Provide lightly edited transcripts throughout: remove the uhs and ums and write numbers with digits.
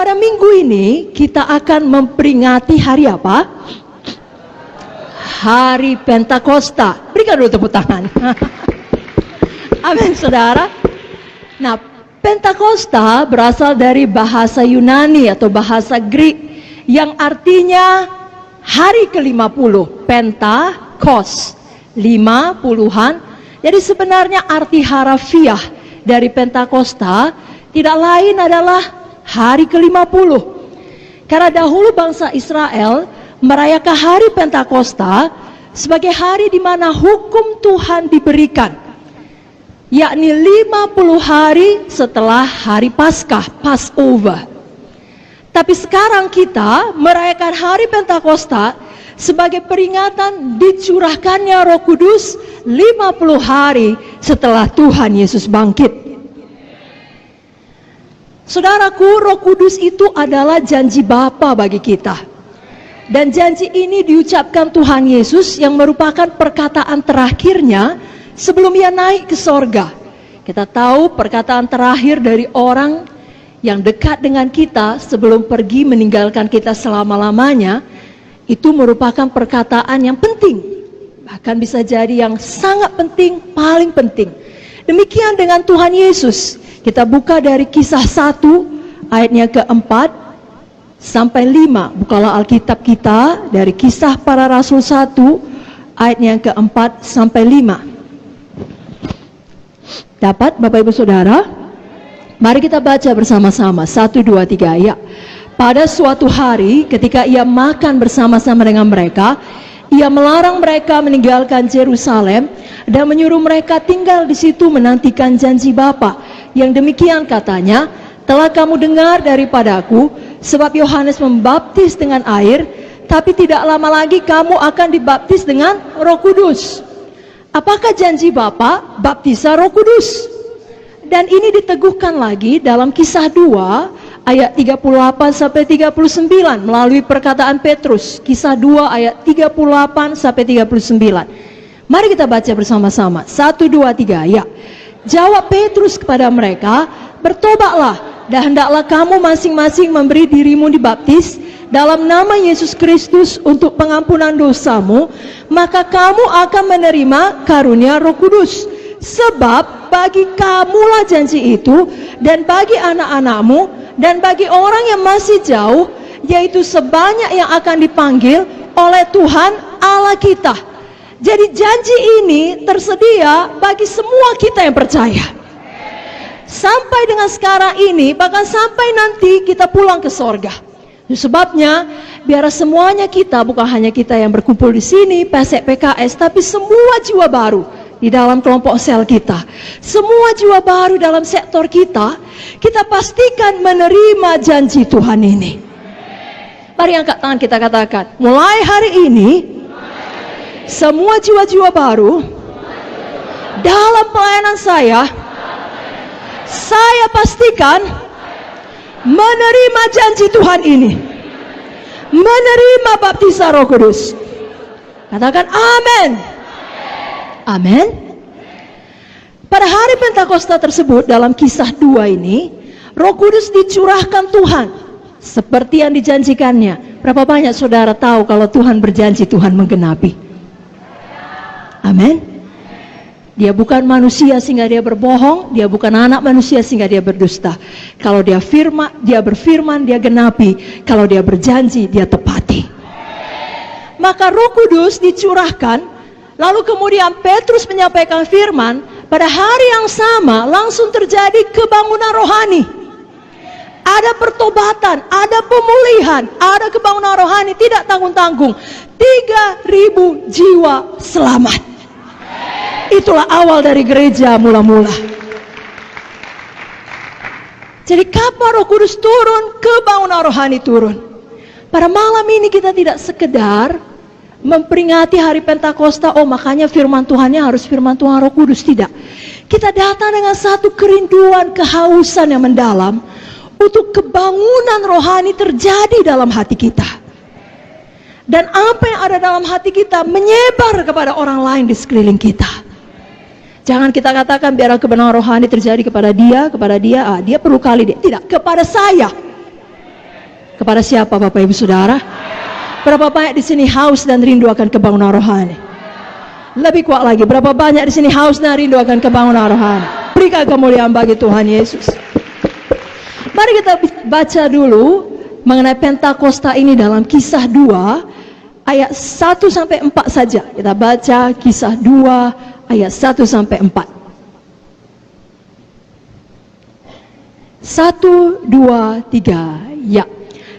pada minggu ini kita akan memperingati hari apa? Hari Pentakosta. Berikan dulu tepuk tangan. Amin, saudara. Nah, Pentakosta berasal dari bahasa Yunani atau bahasa Greek yang artinya hari ke-50. Pentakos, 50-an. Jadi sebenarnya arti harafiah dari Pentakosta tidak lain adalah hari ke-50. Karena dahulu bangsa Israel merayakan hari Pentakosta sebagai hari di mana hukum Tuhan diberikan, yakni 50 hari setelah hari Paskah, Passover. Tapi sekarang kita merayakan hari Pentakosta sebagai peringatan dicurahkannya Roh Kudus 50 hari setelah Tuhan Yesus bangkit. Saudaraku, Roh Kudus itu adalah janji Bapa bagi kita. Dan janji ini diucapkan Tuhan Yesus yang merupakan perkataan terakhirnya sebelum ia naik ke sorga. Kita tahu perkataan terakhir dari orang yang dekat dengan kita sebelum pergi meninggalkan kita selama-lamanya, itu merupakan perkataan yang penting. Bahkan bisa jadi yang sangat penting, paling penting. Demikian dengan Tuhan Yesus. Kita buka dari Kisah 1 ayatnya ke-4 sampai 5. Bukalah Alkitab kita dari Kisah Para Rasul 1 ayatnya yang ke-4 sampai 5. Dapat Bapak Ibu Saudara? Mari kita baca bersama-sama. 1, 2, 3 ya. Pada suatu hari ketika ia makan bersama-sama dengan mereka, ia melarang mereka meninggalkan Yerusalem dan menyuruh mereka tinggal di situ menantikan janji Bapa. Yang demikian katanya, telah kamu dengar daripadaku, sebab Yohanes membaptis dengan air, tapi tidak lama lagi kamu akan dibaptis dengan Roh Kudus. Apakah janji Bapa? Baptisan Roh Kudus. Dan ini diteguhkan lagi dalam Kisah 2 ayat 38 sampai 39 melalui perkataan Petrus. Kisah 2 ayat 38 sampai 39. Mari kita baca bersama-sama. 1, 2, 3 ya. Jawab Petrus kepada mereka, bertobatlah dan hendaklah kamu masing-masing memberi dirimu dibaptis dalam nama Yesus Kristus untuk pengampunan dosamu, maka kamu akan menerima karunia Roh Kudus. Sebab bagi kamulah janji itu, dan bagi anak-anakmu, dan bagi orang yang masih jauh, yaitu sebanyak yang akan dipanggil oleh Tuhan Allah kita. Jadi janji ini tersedia bagi semua kita yang percaya. Sampai dengan sekarang ini, bahkan sampai nanti kita pulang ke sorga. Sebabnya, biar semuanya kita, bukan hanya kita yang berkumpul di sini, PSEK PKS, tapi semua jiwa baru di dalam kelompok sel kita, semua jiwa baru dalam sektor kita, kita pastikan menerima janji Tuhan ini. Mari angkat tangan kita katakan, mulai hari ini, semua jiwa-jiwa baru dalam pelayanan saya pastikan menerima janji Tuhan ini, menerima baptisan Roh Kudus. Katakan amin. Amin. Pada hari Pentakosta tersebut dalam Kisah 2 ini, Roh Kudus dicurahkan Tuhan seperti yang dijanjikannya. Berapa banyak saudara tahu kalau Tuhan berjanji, Tuhan menggenapi? Amin. Dia bukan manusia sehingga dia berbohong, dia bukan anak manusia sehingga dia berdusta. Kalau dia berfirman, dia genapi. Kalau dia berjanji, dia tepati. Maka Roh Kudus dicurahkan, lalu kemudian Petrus menyampaikan firman, pada hari yang sama langsung terjadi kebangunan rohani. Ada pertobatan, ada pemulihan, ada kebangunan rohani, tidak tanggung-tanggung. 3.000 jiwa selamat. Itulah awal dari gereja mula-mula. Jadi kapan Roh Kudus turun, kebangunan rohani turun. Pada malam ini kita tidak sekedar memperingati hari Pentakosta, oh makanya firman Tuhannya harus firman Tuhan Roh Kudus, tidak. Kita datang dengan satu kerinduan, kehausan yang mendalam untuk kebangunan rohani terjadi dalam hati kita. Dan apa yang ada dalam hati kita menyebar kepada orang lain di sekeliling kita. Jangan kita katakan biar kebenaran rohani terjadi kepada dia, dia perlu kali dia. Tidak, kepada saya. Kepada siapa Bapak Ibu Saudara? Berapa banyak di sini haus dan rindu akan kebangunan rohani? Lebih kuat lagi, berapa banyak di sini haus dan rindu akan kebangunan rohani? Berikan kemuliaan bagi Tuhan Yesus. Mari kita baca dulu mengenai Pentakosta ini dalam Kisah 2 ayat 1 sampai 4 saja. Kita baca Kisah 2 ayat 1 sampai 4. 1, 2, 3, ya.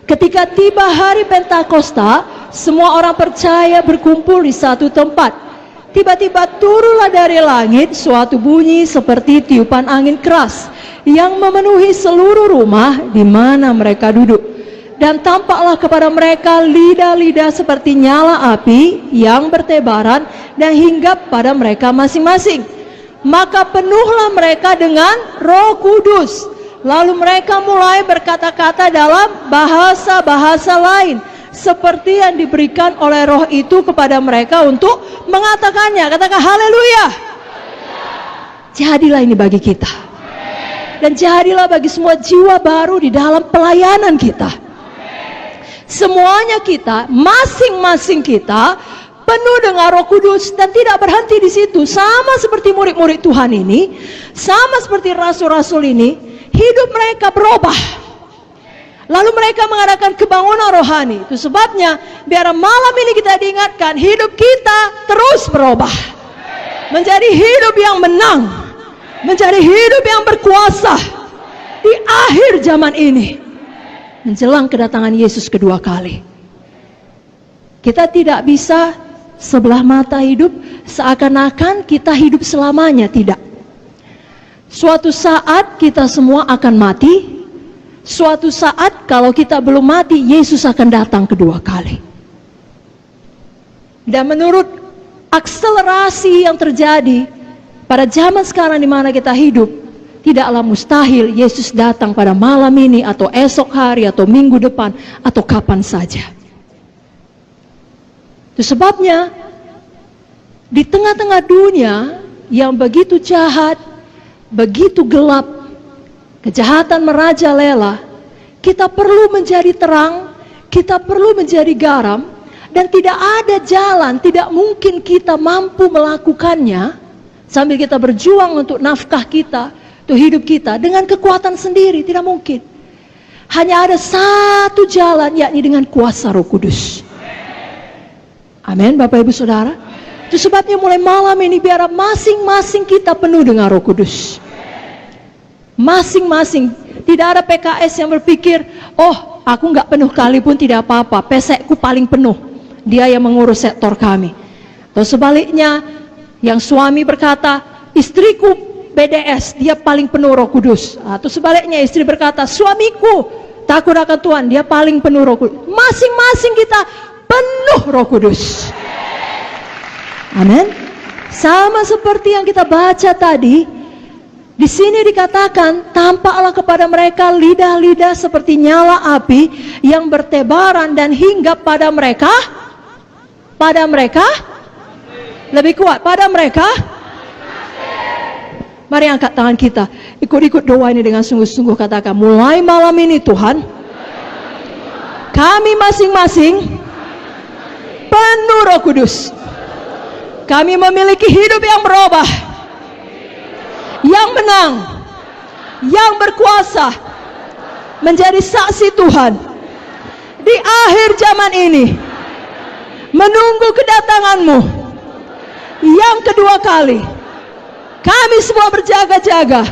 Ketika tiba hari Pentakosta, semua orang percaya berkumpul di satu tempat. Tiba-tiba turunlah dari langit suatu bunyi seperti tiupan angin keras yang memenuhi seluruh rumah di mana mereka duduk. Dan tampaklah kepada mereka lidah-lidah seperti nyala api yang bertebaran dan hinggap pada mereka masing-masing. Maka penuhlah mereka dengan Roh Kudus. Lalu mereka mulai berkata-kata dalam bahasa-bahasa lain, seperti yang diberikan oleh Roh itu kepada mereka untuk mengatakannya. Katakan haleluya. Jadilah ini bagi kita. Dan jadilah bagi semua jiwa baru di dalam pelayanan kita. Semuanya kita, masing-masing kita penuh dengan Roh Kudus dan tidak berhenti di situ. Sama seperti murid-murid Tuhan ini, sama seperti rasul-rasul ini, hidup mereka berubah. Lalu mereka mengadakan kebangunan rohani. Itu sebabnya biar malam ini kita diingatkan, hidup kita terus berubah. Menjadi hidup yang menang, menjadi hidup yang berkuasa di akhir zaman ini, menjelang kedatangan Yesus kedua kali. Kita tidak bisa sebelah mata hidup seakan-akan kita hidup selamanya, tidak. Suatu saat kita semua akan mati. Suatu saat kalau kita belum mati, Yesus akan datang kedua kali. Dan menurut akselerasi yang terjadi pada zaman sekarang di mana kita hidup, tidaklah mustahil Yesus datang pada malam ini atau esok hari atau minggu depan atau kapan saja. Itu sebabnya di tengah-tengah dunia yang begitu jahat, begitu gelap, kejahatan merajalela, kita perlu menjadi terang, kita perlu menjadi garam, dan tidak ada jalan, tidak mungkin kita mampu melakukannya sambil kita berjuang untuk nafkah kita, untuk hidup kita dengan kekuatan sendiri, tidak mungkin. Hanya ada satu jalan, yakni dengan kuasa Roh Kudus. Amin, Bapak Ibu Saudara. Itu sebabnya mulai malam ini biar masing-masing kita penuh dengan Roh Kudus. Masing-masing. Tidak ada PKS yang berpikir, oh aku nggak penuh kali pun tidak apa-apa, pesekku paling penuh, dia yang mengurus sektor kami. Atau sebaliknya, yang suami berkata, istriku BDS, dia paling penuh Roh Kudus. Atau sebaliknya, istri berkata, suamiku takut akan Tuhan, dia paling penuh Roh Kudus. Masing-masing kita penuh Roh Kudus. Amin. Sama seperti yang kita baca tadi. Di sini dikatakan, tampaklah kepada mereka lidah-lidah seperti nyala api yang bertebaran dan hinggap pada mereka. Pada mereka? Lebih kuat, pada mereka? Mari angkat tangan kita, ikut-ikut doa ini dengan sungguh-sungguh, katakan, mulai malam ini Tuhan, kami masing-masing penuh Roh Kudus. Kami memiliki hidup yang berubah, yang menang, yang berkuasa, menjadi saksi Tuhan di akhir zaman ini, menunggu kedatangan-Mu yang kedua kali. Kami semua berjaga-jaga,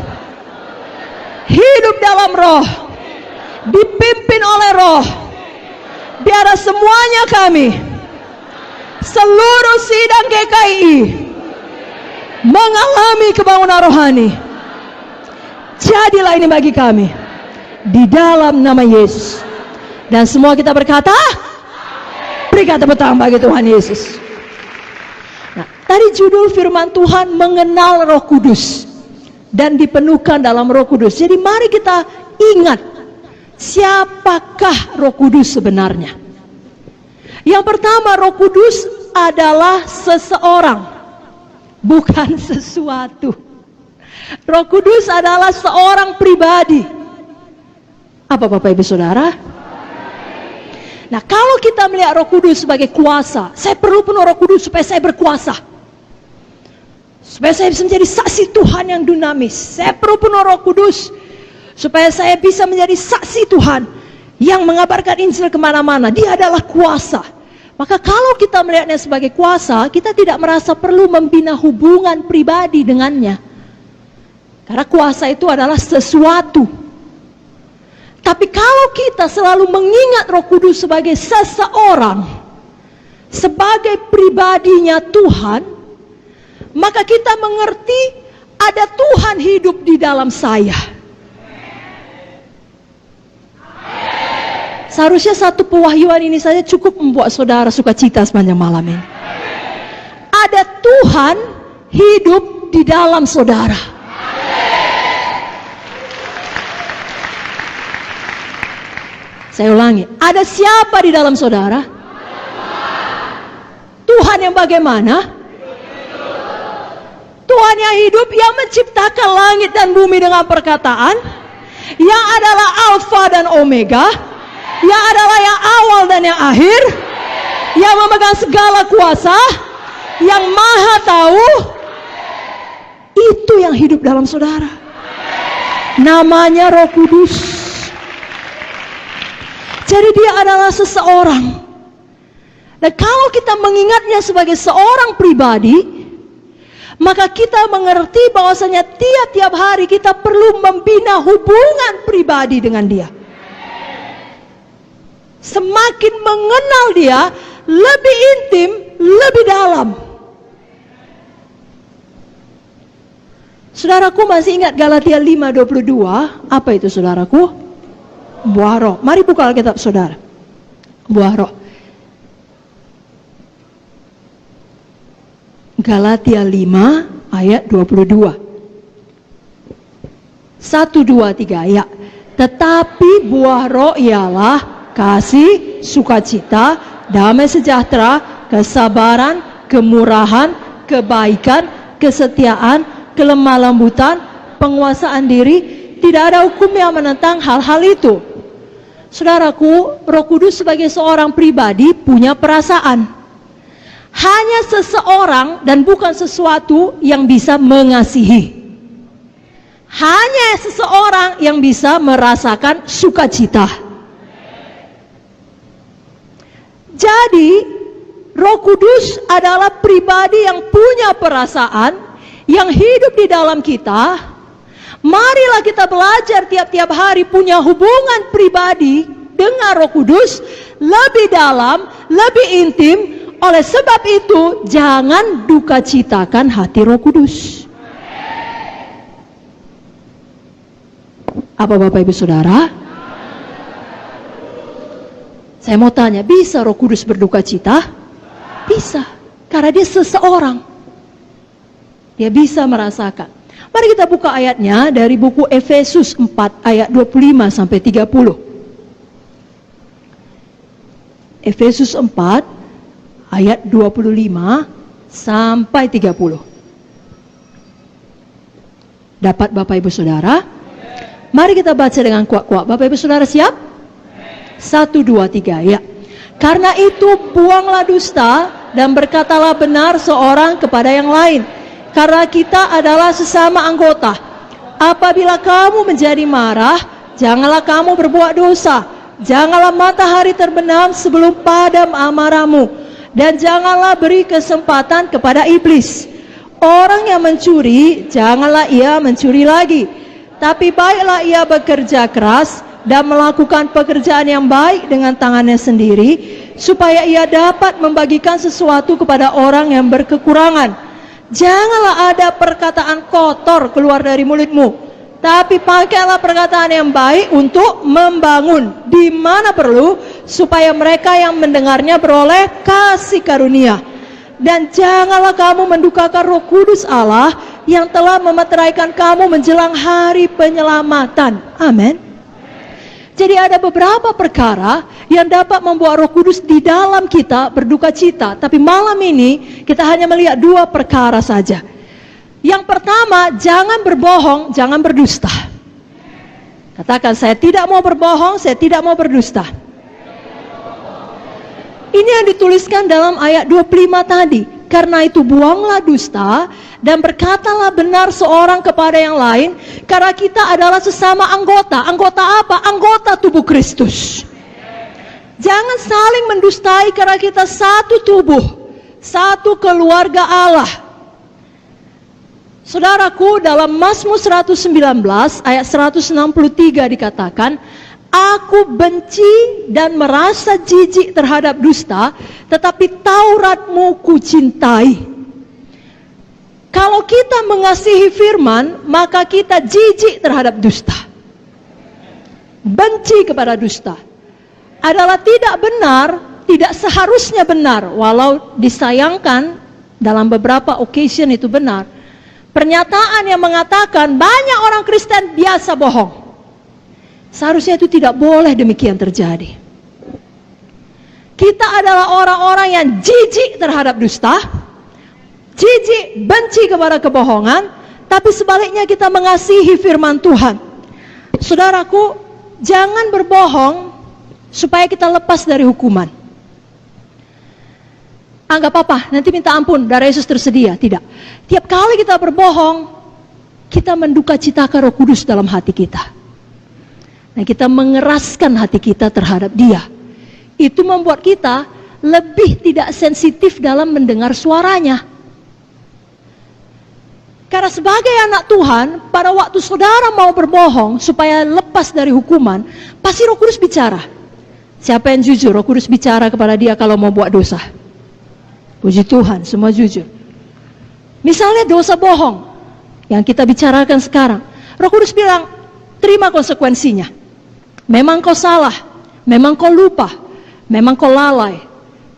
hidup dalam Roh, dipimpin oleh Roh, biar semuanya kami, seluruh sidang GKI, mengalami kebangunan rohani. Jadilah ini bagi kami di dalam nama Yesus. Dan semua kita berkata, berikan tepuk tangan bagi Tuhan Yesus. Nah, tadi judul firman Tuhan mengenal Roh Kudus dan dipenuhkan dalam Roh Kudus. Jadi mari kita ingat, siapakah Roh Kudus sebenarnya? Yang pertama, Roh Kudus adalah seseorang, bukan sesuatu. Roh Kudus adalah seorang pribadi. Apa Bapak Ibu Saudara? Nah, kalau kita melihat Roh Kudus sebagai kuasa, saya perlu penuh Roh Kudus supaya saya berkuasa. Supaya saya bisa menjadi saksi Tuhan yang dinamis. Saya perlu penuh Roh Kudus supaya saya bisa menjadi saksi Tuhan yang mengabarkan Injil kemana-mana. Dia adalah kuasa. Maka kalau kita melihatnya sebagai kuasa, kita tidak merasa perlu membina hubungan pribadi dengannya. Karena kuasa itu adalah sesuatu. Tapi kalau kita selalu mengingat Roh Kudus sebagai seseorang, sebagai pribadinya Tuhan, maka kita mengerti ada Tuhan hidup di dalam saya. Seharusnya satu pewahyuan ini saja cukup membuat saudara sukacita sepanjang malam ini. Ada Tuhan hidup di dalam saudara. Saya ulangi, ada siapa di dalam saudara? Tuhan yang bagaimana? Tuhan yang hidup, yang menciptakan langit dan bumi dengan perkataan, yang adalah Alfa dan Omega, yang adalah yang awal dan yang akhir, yang memegang segala kuasa, yang maha tahu. Itu yang hidup dalam saudara. Namanya Roh Kudus. Jadi dia adalah seseorang. Dan kalau kita mengingatnya sebagai seorang pribadi, maka kita mengerti bahwasanya tiap-tiap hari kita perlu membina hubungan pribadi dengan dia. Semakin mengenal dia, lebih intim, lebih dalam. Saudaraku masih ingat Galatia 5:22? Apa itu saudaraku? Buah roh. Mari buka Alkitab saudara. Buah roh. Galatia 5 ayat 22. 1, 2, 3 ya. Tetapi buah roh ialah kasih, sukacita, damai sejahtera, kesabaran, kemurahan, kebaikan, kesetiaan, kelemah lembutan, penguasaan diri. Tidak ada hukum yang menentang hal-hal itu. Saudaraku, Roh Kudus sebagai seorang pribadi punya perasaan. Hanya seseorang dan bukan sesuatu yang bisa mengasihi. Hanya seseorang yang bisa merasakan sukacita. Jadi, Roh Kudus adalah pribadi yang punya perasaan, yang hidup di dalam kita. Marilah kita belajar tiap-tiap hari punya hubungan pribadi dengan Roh Kudus lebih dalam, lebih intim. Oleh sebab itu, jangan duka citakan hati Roh Kudus. Apa Bapak Ibu Saudara? Saya mau tanya, bisa Roh Kudus berduka cita? Bisa, karena dia seseorang. Dia bisa merasakan. Mari kita buka ayatnya dari buku Efesus 4 ayat 25 sampai 30. Efesus 4 ayat 25 sampai 30. Dapat Bapak Ibu Saudara? Mari kita baca dengan kuat-kuat. Bapak Ibu Saudara siap? 1, 2, 3 ya. Karena itu buanglah dusta dan berkatalah benar seorang kepada yang lain. Karena kita adalah sesama anggota. Apabila kamu menjadi marah, janganlah kamu berbuat dosa. Janganlah matahari terbenam sebelum padam amarahmu. Dan janganlah beri kesempatan kepada iblis. Orang yang mencuri, janganlah ia mencuri lagi. Tapi baiklah ia bekerja keras dan melakukan pekerjaan yang baik dengan tangannya sendiri, supaya ia dapat membagikan sesuatu kepada orang yang berkekurangan. Janganlah ada perkataan kotor keluar dari mulutmu, tapi pakailah perkataan yang baik untuk membangun di mana perlu, supaya mereka yang mendengarnya beroleh kasih karunia. Dan janganlah kamu mendukakan Roh Kudus Allah yang telah memeteraikan kamu menjelang hari penyelamatan. Amin. Jadi ada beberapa perkara yang dapat membuat Roh Kudus di dalam kita berduka cita. Tapi malam ini kita hanya melihat 2 perkara saja. Yang pertama, jangan berbohong, jangan berdusta. Katakan, saya tidak mau berbohong, saya tidak mau berdusta. Ini yang dituliskan dalam ayat 25 tadi. Karena itu buanglah dusta dan berkatalah benar seorang kepada yang lain, karena kita adalah sesama anggota. Anggota apa? Anggota tubuh Kristus. Jangan saling mendustai karena kita satu tubuh, satu keluarga Allah. Saudaraku, dalam Mazmur 119 ayat 163 dikatakan, aku benci dan merasa jijik terhadap dusta, tetapi Tauratmu kucintai. Kalau kita mengasihi firman, maka kita jijik terhadap dusta. Benci kepada dusta adalah tidak benar, tidak seharusnya benar, walau disayangkan dalam beberapa occasion itu benar. Pernyataan yang mengatakan banyak orang Kristen biasa bohong. Seharusnya itu tidak boleh demikian terjadi. Kita adalah orang-orang yang jijik terhadap dusta, jijik, benci kepada kebohongan, tapi sebaliknya kita mengasihi firman Tuhan. Saudaraku, jangan berbohong supaya kita lepas dari hukuman. Anggap apa? Nanti minta ampun, darah Yesus tersedia. Tidak. Tiap kali kita berbohong, kita menduka citakan Roh Kudus dalam hati kita. Nah, kita mengeraskan hati kita terhadap Dia. Itu membuat kita lebih tidak sensitif dalam mendengar suaranya. Karena sebagai anak Tuhan, pada waktu saudara mau berbohong supaya lepas dari hukuman, pasti Roh Kudus bicara. Siapa yang jujur? Roh Kudus bicara kepada dia kalau mau buat dosa. Puji Tuhan, semua jujur. Misalnya dosa bohong yang kita bicarakan sekarang, Roh Kudus bilang, terima konsekuensinya. Memang kau salah, memang kau lupa, memang kau lalai.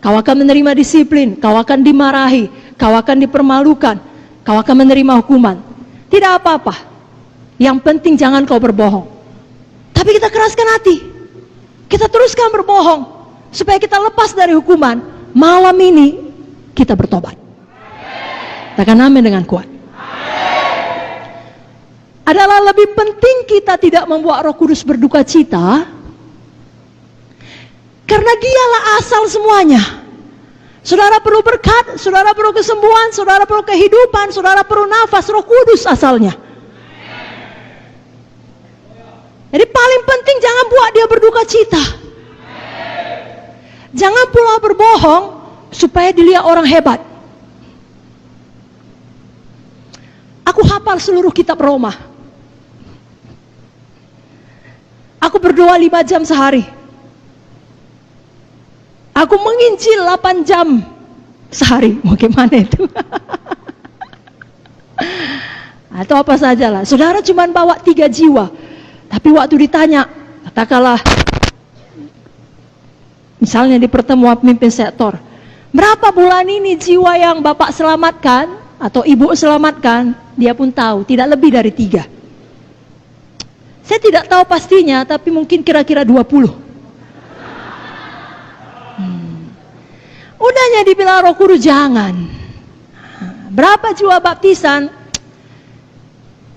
Kau akan menerima disiplin, kau akan dimarahi, kau akan dipermalukan, kau akan menerima hukuman. Tidak apa-apa. Yang penting jangan kau berbohong. Tapi kita keraskan hati. Kita teruskan berbohong supaya kita lepas dari hukuman. Malam ini kita bertobat. Katakan amin dengan kuat. Adalah lebih penting kita tidak membuat Roh Kudus berduka cita, karena Dialah asal semuanya. Saudara perlu berkat, saudara perlu kesembuhan, saudara perlu kehidupan, saudara perlu nafas, Roh Kudus asalnya. Jadi paling penting jangan buat dia berduka cita. Jangan pula berbohong supaya dilihat orang hebat. Aku hafal seluruh kitab Roma. Aku berdoa 5 jam sehari. Aku menginjil 8 jam sehari. Mau gimana itu? Atau apa sajalah. Saudara cuma bawa 3 jiwa. Tapi waktu ditanya, katakanlah, misalnya di pertemuan pemimpin sektor, berapa bulan ini jiwa yang Bapak selamatkan atau Ibu selamatkan? Dia pun tahu, tidak lebih dari 3. Saya tidak tahu pastinya, tapi mungkin kira-kira 20. Udahnya dibilang Roh Kudus jangan. Berapa jiwa baptisan?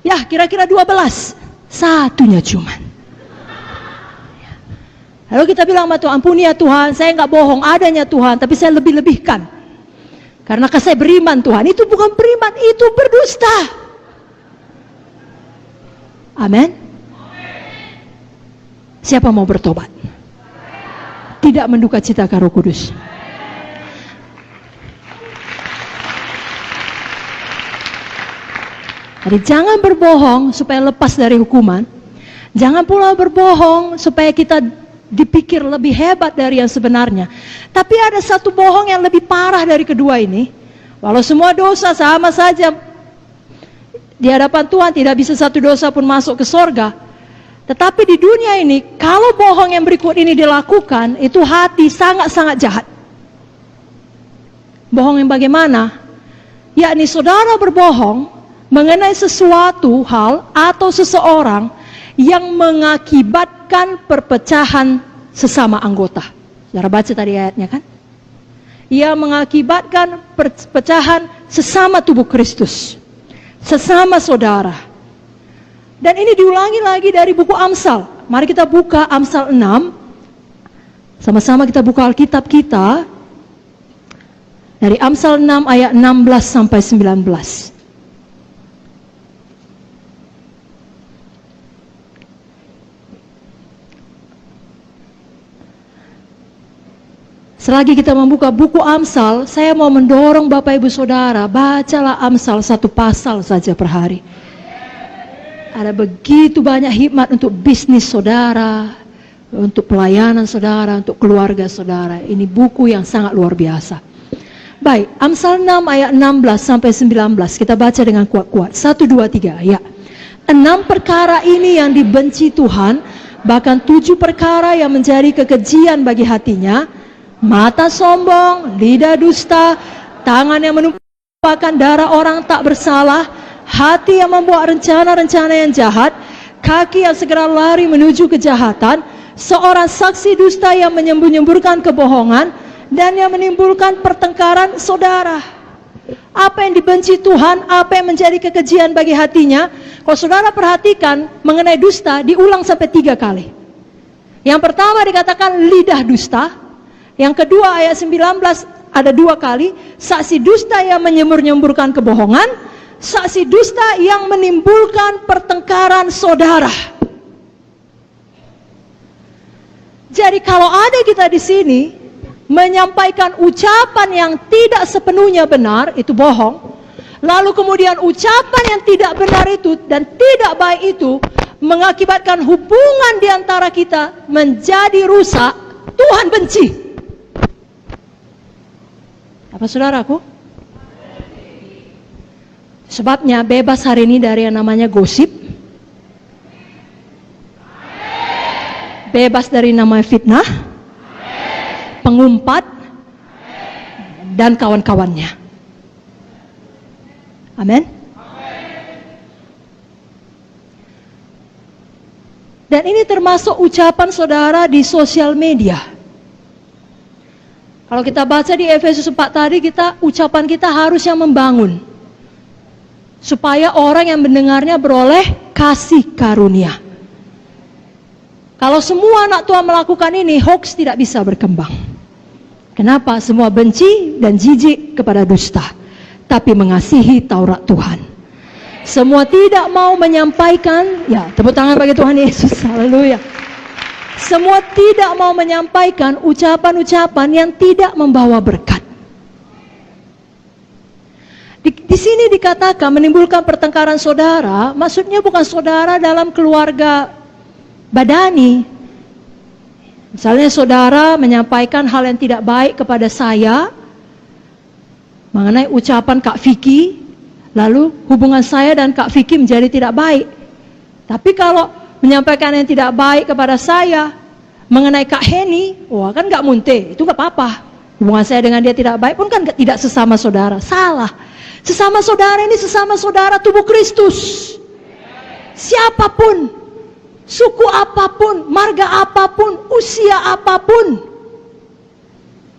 Ya kira-kira 12. Satunya cuman. Lalu kita bilang sama Tuhan, ampuni ya Tuhan, saya nggak bohong, adanya Tuhan, tapi saya lebih-lebihkan. Karena saya beriman Tuhan, itu bukan beriman, itu berdusta. Amin. Siapa mau bertobat? Tidak menduka citakan Roh Kudus. Jadi jangan berbohong supaya lepas dari hukuman. Jangan pula berbohong supaya kita dipikir lebih hebat dari yang sebenarnya. Tapi ada satu bohong yang lebih parah dari kedua ini. Walau semua dosa sama saja di hadapan Tuhan, tidak bisa satu dosa pun masuk ke sorga. Tetapi di dunia ini, kalau bohong yang berikut ini dilakukan, itu hati sangat-sangat jahat. Bohong yang bagaimana? Yakni saudara berbohong mengenai sesuatu hal atau seseorang yang mengakibatkan perpecahan sesama anggota. Saudara baca tadi ayatnya kan? Ia mengakibatkan perpecahan sesama tubuh Kristus, sesama saudara. Dan ini diulangi lagi dari buku Amsal. Mari kita buka Amsal 6, Sama-sama kita buka Alkitab kita dari Amsal 6 ayat 16 sampai 19. Selagi kita membuka buku Amsal, saya mau mendorong Bapak Ibu Saudara, bacalah Amsal 1 pasal saja per hari. Ada begitu banyak hikmat untuk bisnis saudara, untuk pelayanan saudara, untuk keluarga saudara. Ini buku yang sangat luar biasa. Baik, Amsal 6 ayat 16 sampai 19, kita baca dengan kuat-kuat. 1, 2, 3, ya. 6 perkara ini yang dibenci Tuhan, bahkan 7 perkara yang menjadi kekejian bagi hatinya. Mata sombong, lidah dusta, tangan yang menumpahkan darah orang tak bersalah, hati yang membuat rencana-rencana yang jahat, kaki yang segera lari menuju kejahatan, seorang saksi dusta yang menyembur-nyemburkan kebohongan, dan yang menimbulkan pertengkaran saudara. Apa yang dibenci Tuhan, apa yang menjadi kekejian bagi hatinya? Kalau saudara perhatikan mengenai dusta, diulang sampai 3 kali. Yang pertama dikatakan lidah dusta. Yang kedua ayat 19 ada 2 kali, saksi dusta yang menyembur-nyemburkan kebohongan, saksi dusta yang menimbulkan pertengkaran saudara. Jadi kalau ada kita di sini menyampaikan ucapan yang tidak sepenuhnya benar, itu bohong. Lalu kemudian ucapan yang tidak benar itu dan tidak baik itu mengakibatkan hubungan di antara kita menjadi rusak, Tuhan benci. Apa saudaraku? Sebabnya bebas hari ini dari yang namanya gosip. Bebas dari namanya fitnah, pengumpat, dan kawan-kawannya. Amin. Dan ini termasuk ucapan saudara di sosial media. Kalau kita baca di Efesus 4 tadi, ucapan kita harus yang membangun. Supaya orang yang mendengarnya beroleh kasih karunia. Kalau semua anak Tuhan melakukan ini, hoax tidak bisa berkembang. Kenapa? Semua benci dan jijik kepada dusta, tapi mengasihi Taurat Tuhan. Semua tidak mau menyampaikan, ya tepuk tangan bagi Tuhan Yesus, haleluya. Semua tidak mau menyampaikan ucapan-ucapan yang tidak membawa berkat. Di sini dikatakan menimbulkan pertengkaran saudara, maksudnya bukan saudara dalam keluarga badani. Misalnya saudara menyampaikan hal yang tidak baik kepada saya mengenai ucapan Kak Vicky, lalu hubungan saya dan Kak Vicky menjadi tidak baik. Tapi kalau menyampaikan yang tidak baik kepada saya mengenai Kak Heni, wah kan gak munte, itu gak apa-apa. Hubungan saya dengan dia tidak baik pun kan tidak sesama saudara. Salah. Sesama saudara ini sesama saudara tubuh Kristus. Siapapun, suku apapun, marga apapun, usia apapun,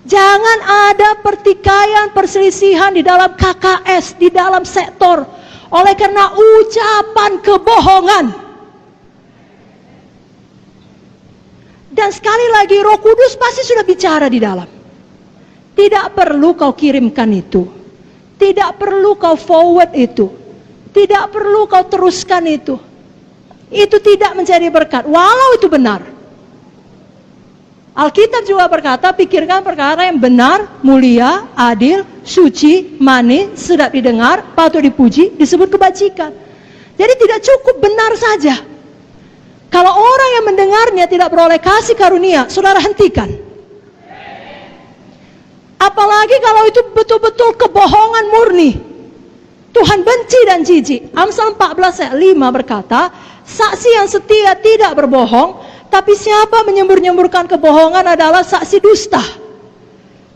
jangan ada pertikaian, perselisihan di dalam KKS, di dalam sektor, oleh karena ucapan kebohongan. Dan sekali lagi Roh Kudus pasti sudah bicara di dalam. Tidak perlu kau kirimkan itu. Tidak perlu kau forward itu. Tidak perlu kau teruskan itu. Itu tidak menjadi berkat, walau itu benar. Alkitab juga berkata, pikirkan perkara yang benar, mulia, adil, suci, manis, sedap didengar, patut dipuji, disebut kebajikan. Jadi tidak cukup benar saja. Kalau orang yang mendengarnya tidak beroleh kasih karunia, saudara hentikan. Apalagi kalau itu betul-betul kebohongan murni. Tuhan benci dan jijik. Amsal 14 ayat 5 berkata, saksi yang setia tidak berbohong, tapi siapa menyembur-nyemburkan kebohongan adalah saksi dusta.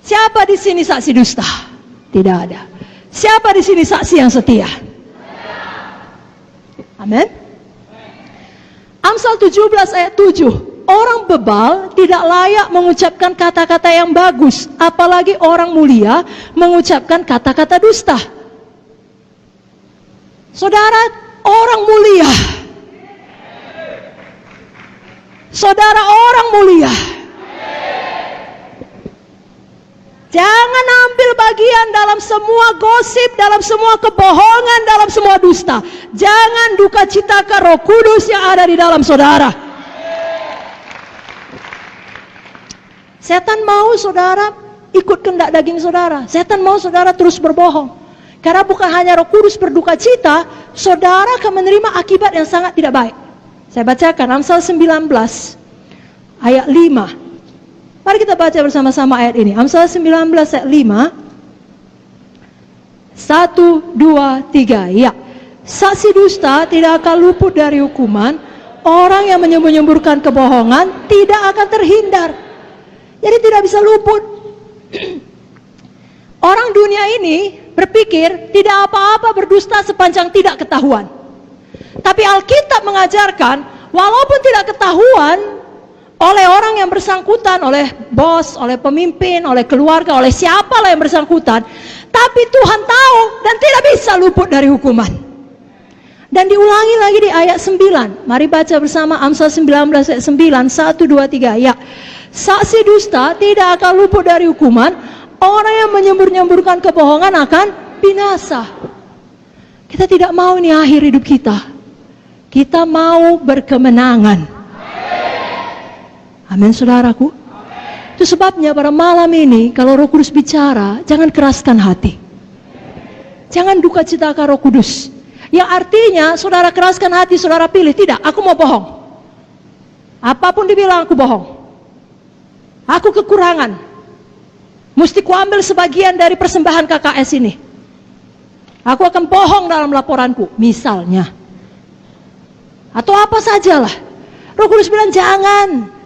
Siapa di sini saksi dusta? Tidak ada. Siapa di sini saksi yang setia? Amin. Amsal 17 ayat 7. Orang bebal tidak layak mengucapkan kata-kata yang bagus, apalagi orang mulia mengucapkan kata-kata dusta. Saudara, orang mulia. Saudara, orang mulia Jangan ambil bagian dalam semua gosip, dalam semua kebohongan, dalam semua dusta. Jangan duka citakan Roh Kudus yang ada di dalam saudara. Setan mau saudara ikut kehendak daging saudara. Setan mau saudara terus berbohong. Karena bukan hanya Roh Kudus berduka cita, saudara akan menerima akibat yang sangat tidak baik. Saya bacakan Amsal 19 ayat 5. Mari kita baca bersama-sama ayat ini. Amsal 19 ayat 5. 1, 2, 3. Ya. Saksi dusta tidak akan luput dari hukuman. Orang yang menyembur-nyemburkan kebohongan tidak akan terhindar. Jadi tidak bisa luput. Orang dunia ini berpikir tidak apa-apa berdusta sepanjang tidak ketahuan. Tapi Alkitab mengajarkan walaupun tidak ketahuan oleh orang yang bersangkutan, oleh bos, oleh pemimpin, oleh keluarga, oleh siapalah yang bersangkutan, tapi Tuhan tahu dan tidak bisa luput dari hukuman. Dan diulangi lagi di ayat 9. Mari baca bersama Amsal 19 ayat 9. 1, 2, 3. Ya. Saksi dusta tidak akan luput dari hukuman. Orang yang menyembur-nyemburkan kebohongan akan binasa. Kita tidak mau ini akhir hidup kita. Kita mau berkemenangan. Amin saudaraku. Itu sebabnya pada malam ini kalau Roh Kudus bicara, jangan keraskan hati. Jangan duka citakan Roh Kudus. Yang artinya saudara keraskan hati, saudara pilih, tidak, aku mau bohong. Apapun dibilang aku bohong. Aku kekurangan. Mesti kuambil sebagian dari persembahan KKS ini. Aku akan bohong dalam laporanku, misalnya. Atau apa sajalah. Roh Kudus bilang jangan.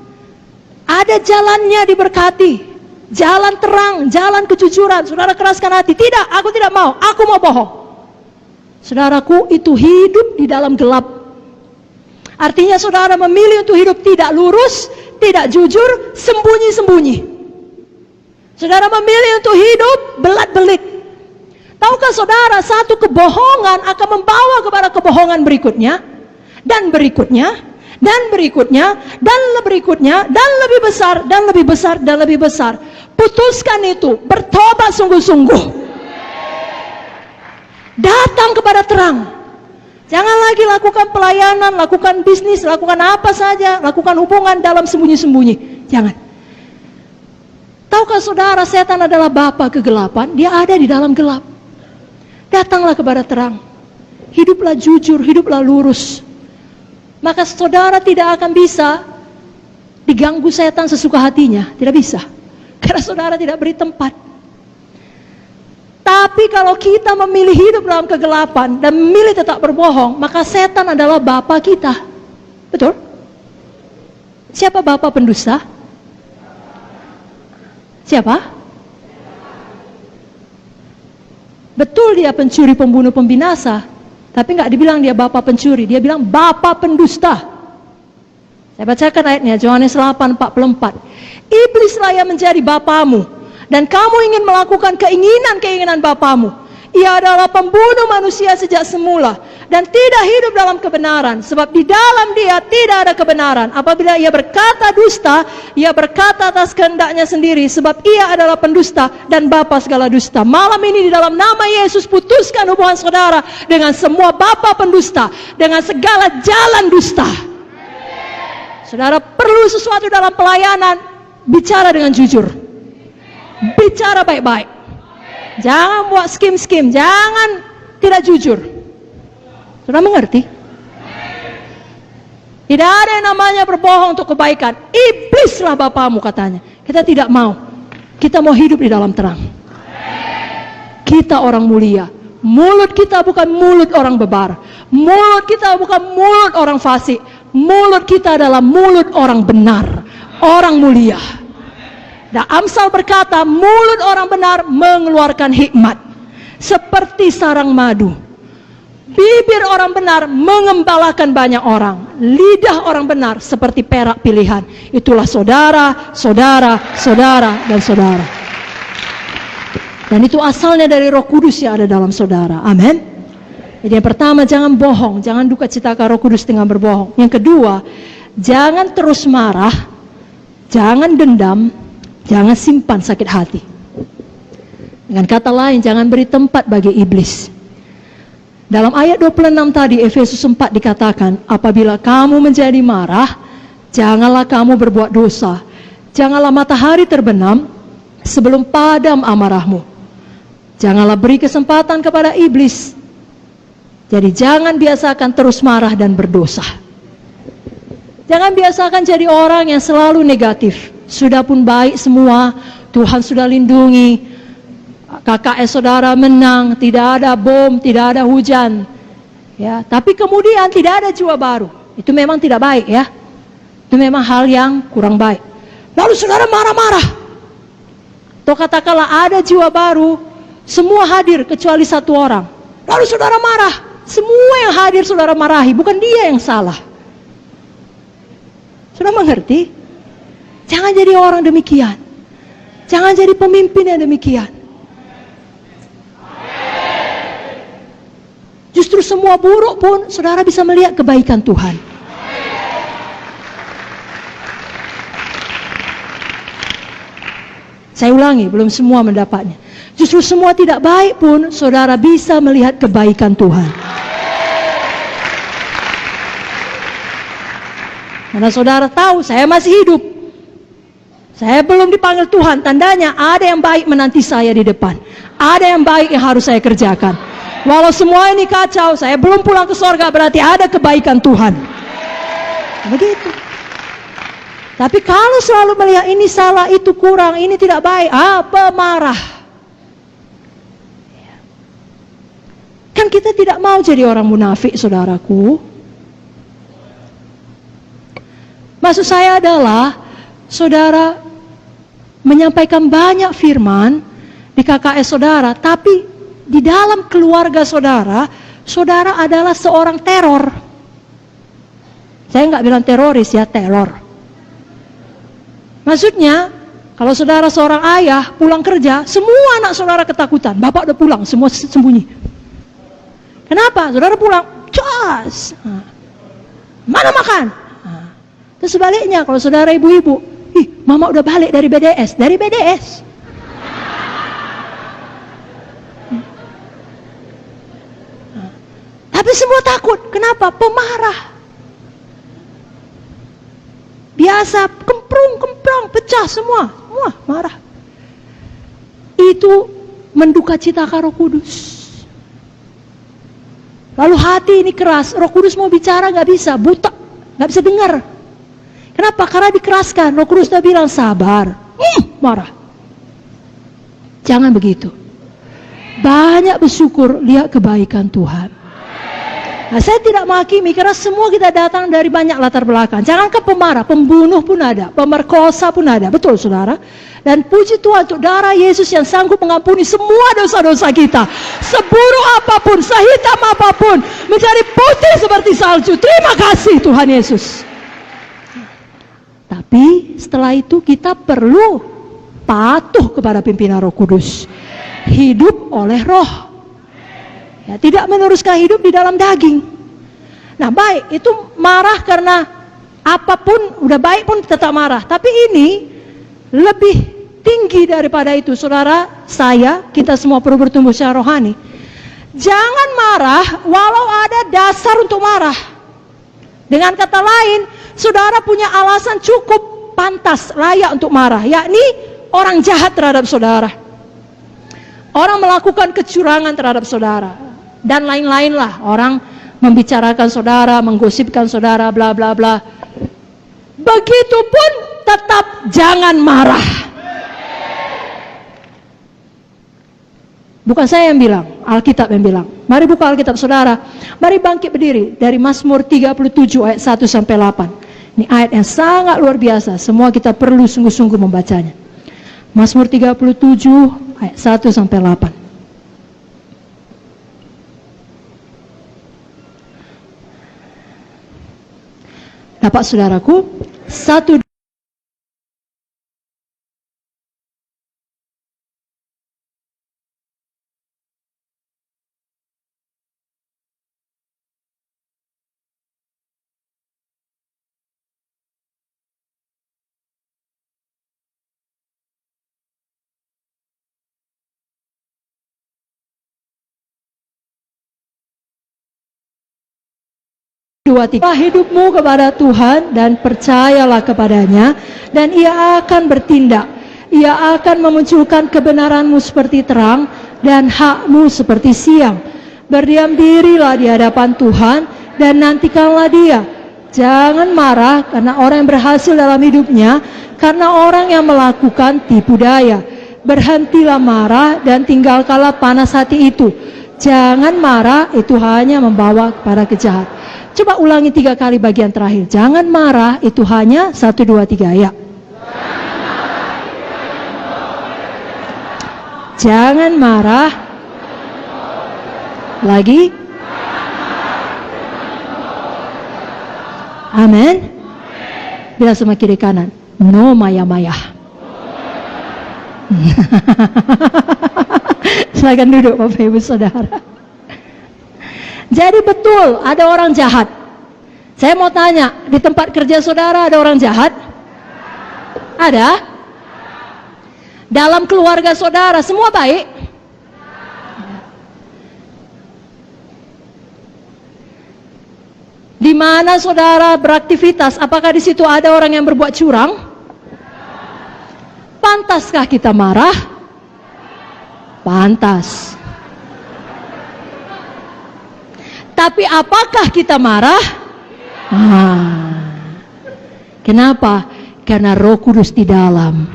Ada jalannya diberkati, jalan terang, jalan kejujuran. Saudara keraskan hati, tidak, aku tidak mau, aku mau bohong. Saudaraku, itu hidup di dalam gelap. Artinya saudara memilih untuk hidup tidak lurus, tidak jujur, sembunyi-sembunyi. Saudara memilih untuk hidup belat-belit. Tahukah saudara, satu kebohongan akan membawa kepada kebohongan berikutnya, dan berikutnya, dan berikutnya, dan berikutnya, dan lebih besar, dan lebih besar, dan lebih besar. Putuskan itu, bertobat sungguh-sungguh. Datang kepada terang. Jangan lagi lakukan pelayanan, lakukan bisnis, lakukan apa saja, lakukan hubungan dalam sembunyi-sembunyi. Jangan. Tahukah saudara, setan adalah bapa kegelapan, dia ada di dalam gelap. Datanglah kepada terang. Hiduplah jujur, hiduplah lurus. Maka saudara tidak akan bisa diganggu setan sesuka hatinya. Tidak bisa. Karena saudara tidak beri tempat. Tapi kalau kita memilih hidup dalam kegelapan dan memilih tetap berbohong, maka setan adalah bapa kita. Betul? Siapa bapa pendusta? Siapa? Betul dia pencuri, pembunuh, pembinasa. Tapi nggak dibilang dia bapa pencuri, dia bilang bapa pendusta. Saya bacakan ayatnya, Yohanes 8:44. Iblislah yang menjadi bapamu, dan kamu ingin melakukan keinginan-keinginan bapamu. Ia adalah pembunuh manusia sejak semula, dan tidak hidup dalam kebenaran, sebab di dalam dia tidak ada kebenaran. Apabila ia berkata dusta, ia berkata atas kehendaknya sendiri, sebab ia adalah pendusta dan bapa segala dusta. Malam ini di dalam nama Yesus, putuskan hubungan saudara dengan semua bapa pendusta, dengan segala jalan dusta. Saudara perlu sesuatu dalam pelayanan, bicara dengan jujur, bicara baik-baik. Jangan buat skim-skim, jangan tidak jujur. Sudah mengerti? Tidak ada yang namanya berbohong untuk kebaikan. Iblislah bapamu katanya. Kita tidak mau. Kita mau hidup di dalam terang. Kita orang mulia. Mulut kita bukan mulut orang bebar. Mulut kita bukan mulut orang fasik. Mulut kita adalah mulut orang benar, orang mulia. Dan Amsal berkata, mulut orang benar mengeluarkan hikmat seperti sarang madu. Bibir orang benar mengembalakan banyak orang. Lidah orang benar seperti perak pilihan. Itulah saudara, saudara, saudara, dan saudara. Dan itu asalnya dari Roh Kudus yang ada dalam saudara. Amin. Jadi yang pertama, jangan bohong, jangan duka citakan Roh Kudus dengan berbohong. Yang kedua, jangan terus marah, jangan dendam, jangan simpan sakit hati. Dengan kata lain, jangan beri tempat bagi iblis. Dalam ayat 26 tadi, Efesus 4 dikatakan, apabila kamu menjadi marah, janganlah kamu berbuat dosa. Janganlah matahari terbenam sebelum padam amarahmu. Janganlah beri kesempatan kepada iblis. Jadi jangan biasakan terus marah dan berdosa. Jangan biasakan jadi orang yang selalu negatif. Sudah pun baik semua, Tuhan sudah lindungi, KKS saudara menang, tidak ada bom, tidak ada hujan. Ya, tapi kemudian tidak ada jiwa baru. Itu memang tidak baik ya. Itu memang hal yang kurang baik. Lalu saudara marah-marah. Atau katakanlah ada jiwa baru, semua hadir kecuali satu orang. Lalu saudara marah. Semua yang hadir saudara marahi, bukan dia yang salah. Saudara mengerti? Jangan jadi orang demikian. Jangan jadi pemimpin yang demikian. Justru semua buruk pun saudara bisa melihat kebaikan Tuhan. Saya ulangi, belum semua mendapatnya. Justru semua tidak baik pun saudara bisa melihat kebaikan Tuhan. Karena saudara tahu saya masih hidup. Saya belum dipanggil Tuhan, tandanya ada yang baik menanti saya di depan. Ada yang baik yang harus saya kerjakan. Walau semua ini kacau, saya belum pulang ke sorga, berarti ada kebaikan Tuhan. Begitu. Tapi kalau selalu melihat ini salah, itu kurang, ini tidak baik, pemarah. Kan kita tidak mau jadi orang munafik, saudaraku. Maksud saya adalah, saudara menyampaikan banyak firman di KKS saudara, tapi di dalam keluarga saudara, saudara adalah seorang teror. Saya nggak bilang teroris ya, teror. Maksudnya, kalau saudara seorang ayah pulang kerja, semua anak saudara ketakutan. Bapak udah pulang, semua sembunyi. Kenapa? Saudara pulang, cas. Mana makan? Terus sebaliknya, kalau saudara ibu-ibu, mama udah balik dari BDS, dari BDS. Tapi semua takut. Kenapa? Pemarah. Biasa kemprung, pecah semua marah. Itu menduka citakan Roh Kudus. Lalu hati ini keras, Roh Kudus mau bicara nggak bisa, buta, nggak bisa dengar. Kenapa? Karena dikeraskan. Roh Kudus sudah bilang sabar, marah. Jangan begitu. Banyak bersyukur lihat kebaikan Tuhan. Nah, saya tidak menghakimi karena semua kita datang dari banyak latar belakang. Jangankan pemarah, pembunuh pun ada, pemerkosa pun ada, betul saudara. Dan puji Tuhan untuk darah Yesus yang sanggup mengampuni semua dosa-dosa kita. Seburuk apapun, sehitam apapun, menjadi putih seperti salju. Terima kasih Tuhan Yesus. Tapi setelah itu kita perlu patuh kepada pimpinan Roh Kudus. Hidup oleh Roh. Ya, tidak meneruskan hidup di dalam daging. Nah baik, itu marah karena apapun, udah baik pun tetap marah. Tapi ini lebih tinggi daripada itu, saudara, saya, kita semua perlu bertumbuh secara rohani. Jangan marah walau ada dasar untuk marah. Dengan kata lain, saudara punya alasan cukup pantas, layak untuk marah, yakni orang jahat terhadap saudara. Orang melakukan kecurangan terhadap saudara. Dan lain-lain lah, orang membicarakan saudara, menggosipkan saudara, bla bla bla. Begitupun tetap jangan marah. Bukan saya yang bilang, Alkitab yang bilang. Mari buka Alkitab saudara. Mari bangkit berdiri dari Mazmur 37 ayat 1 sampai 8. Ini ayat yang sangat luar biasa. Semua kita perlu sungguh-sungguh membacanya. Mazmur 37 ayat 1 sampai 8. Dapat saudaraku? 1 2, 3. Hidupmu kepada Tuhan dan percayalah kepadanya, dan Ia akan bertindak. Ia akan memunculkan kebenaranmu seperti terang dan hakmu seperti siang. Berdiam dirilah di hadapan Tuhan dan nantikanlah Dia. Jangan marah karena orang yang berhasil dalam hidupnya, karena orang yang melakukan tipu daya. Berhentilah marah dan tinggalkanlah panas hati itu. Jangan marah, itu hanya membawa kepada kejahatan. Coba ulangi 3 kali bagian terakhir. Jangan marah, itu hanya 1, 2, 3 ya. Jangan marah. Lagi. Amin. Bila sama kiri kanan. No maya-maya. Silakan duduk Bapak Ibu Saudara. Jadi betul ada orang jahat. Saya mau tanya, di tempat kerja saudara ada orang jahat? Ada? Dalam keluarga saudara semua baik? Di mana saudara beraktivitas, apakah di situ ada orang yang berbuat curang? Pantaskah kita marah? Pantas. Tapi apakah kita marah? Kenapa? Karena Roh Kudus di dalam.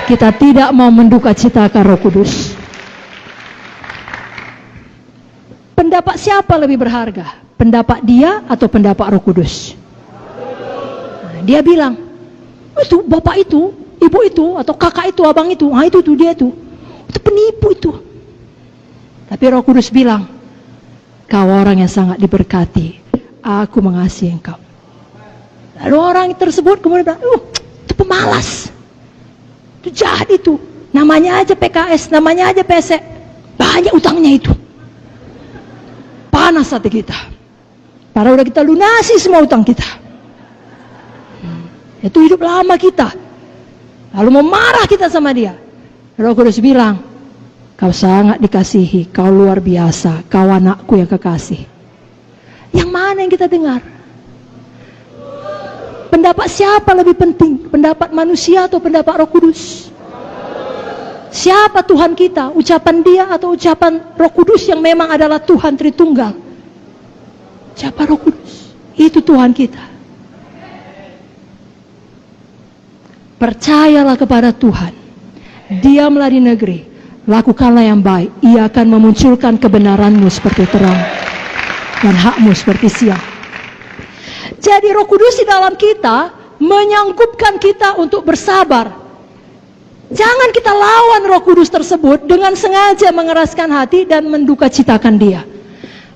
Kita tidak mau mendukacitakan Roh Kudus. Pendapat siapa lebih berharga? Pendapat dia atau pendapat Roh Kudus? Dia bilang, itu bapak itu, ibu itu, atau kakak itu, abang itu, itu dia itu penipu itu. Tapi Roh Kudus bilang, kau orang yang sangat diberkati, aku mengasihi engkau. Lalu orang tersebut kemudian bilang, itu pemalas, itu jahat itu, namanya aja PKS, namanya aja PSE, banyak utangnya itu. Panas hati kita, padahal udah kita lunasi semua utang kita. Itu hidup lama kita, lalu mau marah kita sama dia. Roh Kudus bilang, kau sangat dikasihi, kau luar biasa, kau anakku yang kekasih. Yang mana yang kita dengar? Pendapat siapa lebih penting? Pendapat manusia atau pendapat Roh Kudus? Siapa Tuhan kita? Ucapan dia atau ucapan Roh Kudus yang memang adalah Tuhan Tritunggal? Siapa Roh Kudus? Itu Tuhan kita. Percayalah kepada Tuhan. Diamlah di negeri. Lakukanlah yang baik. Ia akan memunculkan kebenaranmu seperti terang dan hakmu seperti siang. Jadi Roh Kudus di dalam kita menyanggupkan kita untuk bersabar. Jangan kita lawan Roh Kudus tersebut dengan sengaja mengeraskan hati dan mendukacitakan dia.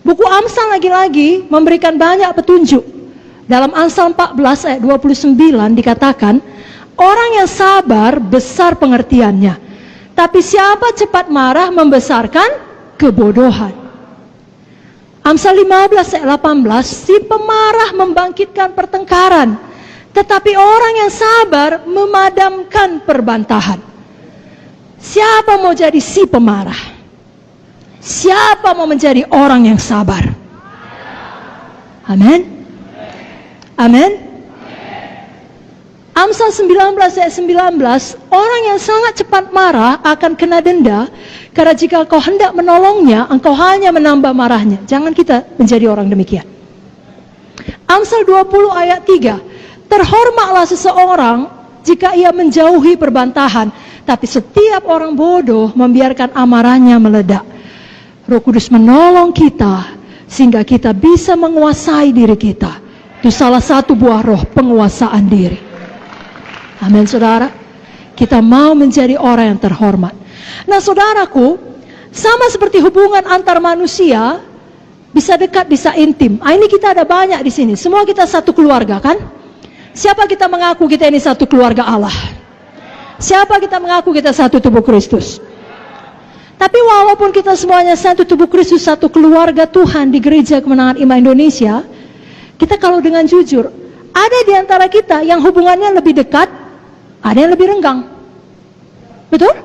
Buku Amsal lagi-lagi memberikan banyak petunjuk. Dalam Amsal 14 ayat 29 dikatakan, orang yang sabar besar pengertiannya, tapi siapa cepat marah membesarkan kebodohan. Amsal 15 ayat 18, si pemarah membangkitkan pertengkaran, tetapi orang yang sabar memadamkan perbantahan. Siapa mau jadi si pemarah? Siapa mau menjadi orang yang sabar? Amin. Amin. Amsal 19 ayat 19, orang yang sangat cepat marah akan kena denda, karena jika kau hendak menolongnya, engkau hanya menambah marahnya. Jangan kita menjadi orang demikian. Amsal 20 ayat 3, terhormatlah seseorang jika ia menjauhi perbantahan, tapi setiap orang bodoh membiarkan amarahnya meledak. Roh Kudus menolong kita sehingga kita bisa menguasai diri kita. Itu salah satu buah roh, penguasaan diri. Amin saudara. Kita mau menjadi orang yang terhormat. Nah saudaraku, sama seperti hubungan antar manusia, bisa dekat, bisa intim. Ini kita ada banyak di sini. Semua kita satu keluarga kan? Siapa kita mengaku kita ini satu keluarga Allah? Siapa kita mengaku kita satu tubuh Kristus? Tapi walaupun kita semuanya satu tubuh Kristus, satu keluarga Tuhan di Gereja Kemenangan Iman Indonesia, kita kalau dengan jujur, ada di antara kita yang hubungannya lebih dekat, ada yang lebih renggang. Betul?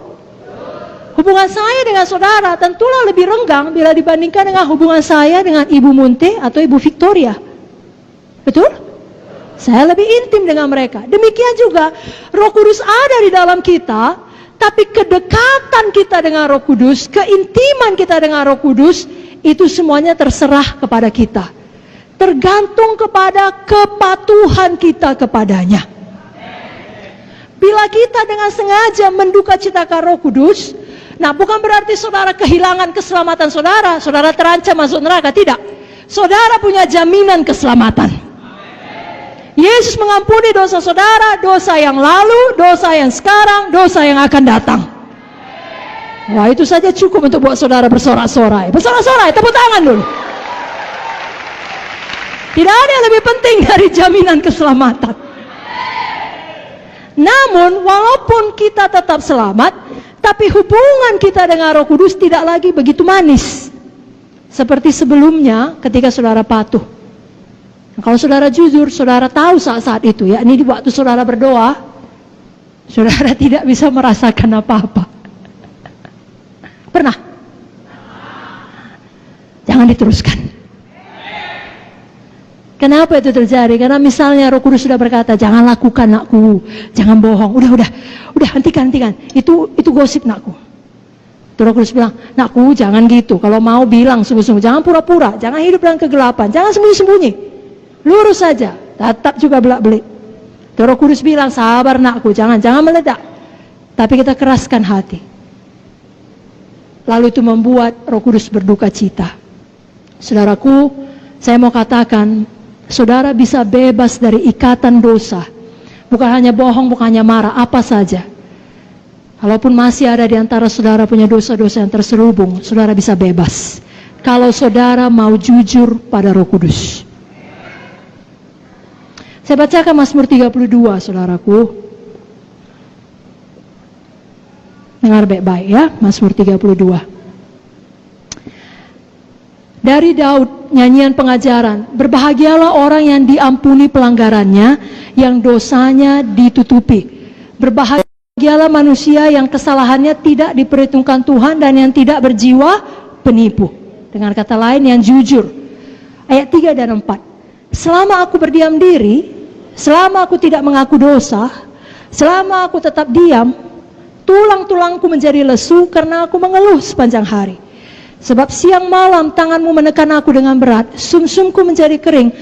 Hubungan saya dengan saudara tentulah lebih renggang bila dibandingkan dengan hubungan saya dengan Ibu Munte atau Ibu Victoria. Betul? Saya lebih intim dengan mereka. Demikian juga Roh Kudus ada di dalam kita, tapi kedekatan kita dengan Roh Kudus, keintiman kita dengan Roh Kudus, itu semuanya terserah kepada kita. Tergantung kepada kepatuhan kita kepadanya. Bila kita dengan sengaja menduka citakan Roh Kudus, nah bukan berarti saudara kehilangan keselamatan saudara, saudara terancam masuk neraka, tidak. Saudara punya jaminan keselamatan. Yesus mengampuni dosa saudara, dosa yang lalu, dosa yang sekarang, dosa yang akan datang. Wah, itu saja cukup untuk buat saudara bersorak-sorai. Bersorak-sorai, tepuk tangan dulu. Tidak ada yang lebih penting dari jaminan keselamatan. Namun, walaupun kita tetap selamat, tapi hubungan kita dengan Roh Kudus tidak lagi begitu manis seperti sebelumnya ketika saudara patuh. Kalau saudara jujur, saudara tahu saat-saat itu, ya, ini di waktu saudara berdoa, saudara tidak bisa merasakan apa-apa. Pernah? Jangan diteruskan. Kenapa itu terjadi? Karena misalnya Roh Kudus sudah berkata, jangan lakukan nakku, jangan bohong. Udah, hentikan. Itu gosip nakku. Roh Kudus bilang, nakku jangan gitu. Kalau mau bilang sungguh-sungguh, jangan pura-pura, jangan hidup dalam kegelapan, jangan sembunyi-sembunyi. Lurus saja, tetap juga belak-belik. Roh Kudus bilang, sabar nakku, jangan meledak. Tapi kita keraskan hati. Lalu itu membuat Roh Kudus berduka cita. Saudaraku, saya mau katakan, saudara bisa bebas dari ikatan dosa. Bukan hanya bohong, bukan hanya marah, apa saja. Kalaupun masih ada di antara saudara punya dosa-dosa yang terselubung, saudara bisa bebas. Kalau saudara mau jujur pada Roh Kudus. Saya bacakan Mazmur 32, saudaraku. Dengar baik-baik ya, Mazmur 32. Dari Daud, nyanyian pengajaran. Berbahagialah orang yang diampuni pelanggarannya, yang dosanya ditutupi. Berbahagialah manusia yang kesalahannya tidak diperhitungkan Tuhan dan yang tidak berjiwa penipu. Dengan kata lain, yang jujur. Ayat 3 dan 4. Selama aku berdiam diri, selama aku tidak mengaku dosa, selama aku tetap diam, tulang-tulangku menjadi lesu karena aku mengeluh sepanjang hari. Sebab siang malam tanganmu menekan aku dengan berat, sumsumku menjadi kering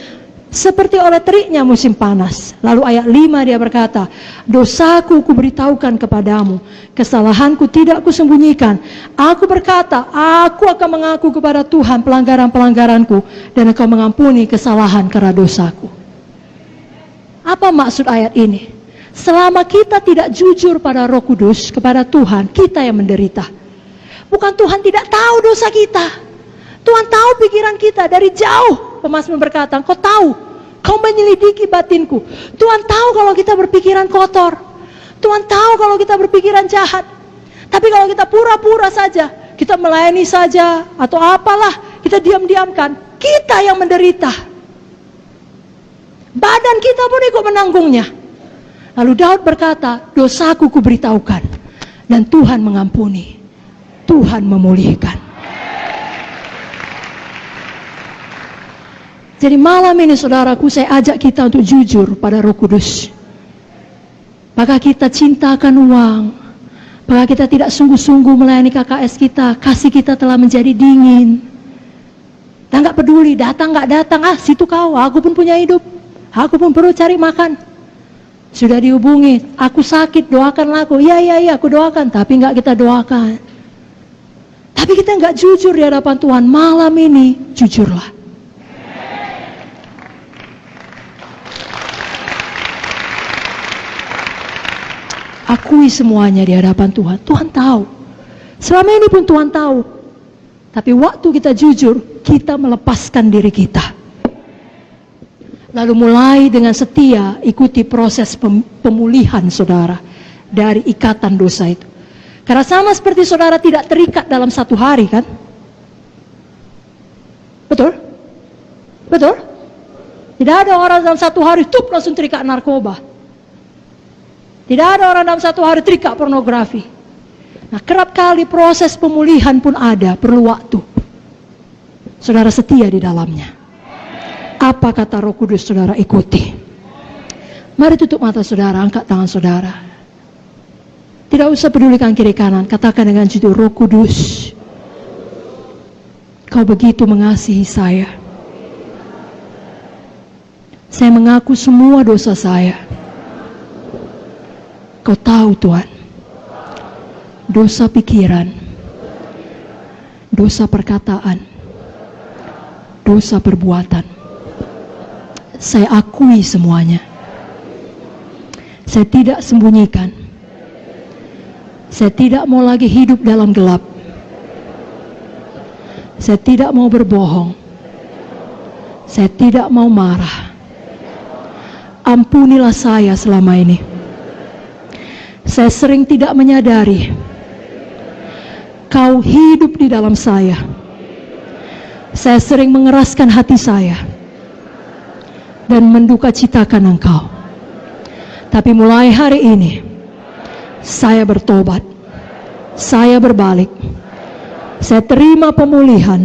seperti oleh teriknya musim panas. Lalu ayat 5 dia berkata, dosaku kuberitahukan kepadamu, kesalahanku tidak kusembunyikan. Aku berkata, aku akan mengaku kepada Tuhan pelanggaran-pelanggaranku, dan Engkau mengampuni kesalahan karena dosaku. Apa maksud ayat ini? Selama kita tidak jujur pada Roh Kudus, kepada Tuhan, kita yang menderita. Bukan Tuhan tidak tahu dosa kita. Tuhan tahu pikiran kita dari jauh. Pemazmur berkata, Kau tahu, Kau menyelidiki batinku. Tuhan tahu kalau kita berpikiran kotor. Tuhan tahu kalau kita berpikiran jahat. Tapi kalau kita pura-pura saja, kita melayani saja, atau apalah, kita diam-diamkan, kita yang menderita. Badan kita pun ikut menanggungnya. Lalu Daud berkata, dosaku kuberitahukan, dan Tuhan mengampuni, Tuhan memulihkan. Jadi malam ini saudaraku, saya ajak kita untuk jujur pada Roh Kudus. Apakah kita cintakan uang? Apakah kita tidak sungguh-sungguh melayani KKS kita? Kasih kita telah menjadi dingin. Kita nggak peduli, datang nggak datang, situ kau, aku pun punya hidup. Aku pun perlu cari makan. Sudah dihubungi, aku sakit, doakanlah aku. Iya, aku doakan, tapi nggak kita doakan. Tapi kita nggak jujur di hadapan Tuhan. Malam ini, jujurlah. Akui semuanya di hadapan Tuhan. Tuhan tahu. Selama ini pun Tuhan tahu. Tapi waktu kita jujur, kita melepaskan diri kita. Lalu mulai dengan setia ikuti proses pemulihan saudara dari ikatan dosa itu. Karena sama seperti saudara tidak terikat dalam satu hari, kan? Betul? Betul? Tidak ada orang dalam satu hari langsung terikat narkoba. Tidak ada orang dalam satu hari terikat pornografi. Nah, kerap kali proses pemulihan pun ada, perlu waktu. Saudara setia di dalamnya. Apa kata Roh Kudus, saudara ikuti. Mari tutup mata saudara, angkat tangan saudara. Tidak usah pedulikan kiri kanan, katakan dengan jujur, Roh Kudus, Kau begitu mengasihi saya. Saya mengaku semua dosa saya. Kau tahu Tuhan, dosa pikiran, dosa perkataan, dosa perbuatan. Saya akui semuanya. Saya tidak sembunyikan. Saya tidak mau lagi hidup dalam gelap. Saya tidak mau berbohong. Saya tidak mau marah. Ampunilah saya selama ini. Saya sering tidak menyadari Kau hidup di dalam saya. Saya sering mengeraskan hati saya dan mendukacitakan Engkau. Tapi mulai hari ini saya bertobat. Saya berbalik. Saya terima pemulihan.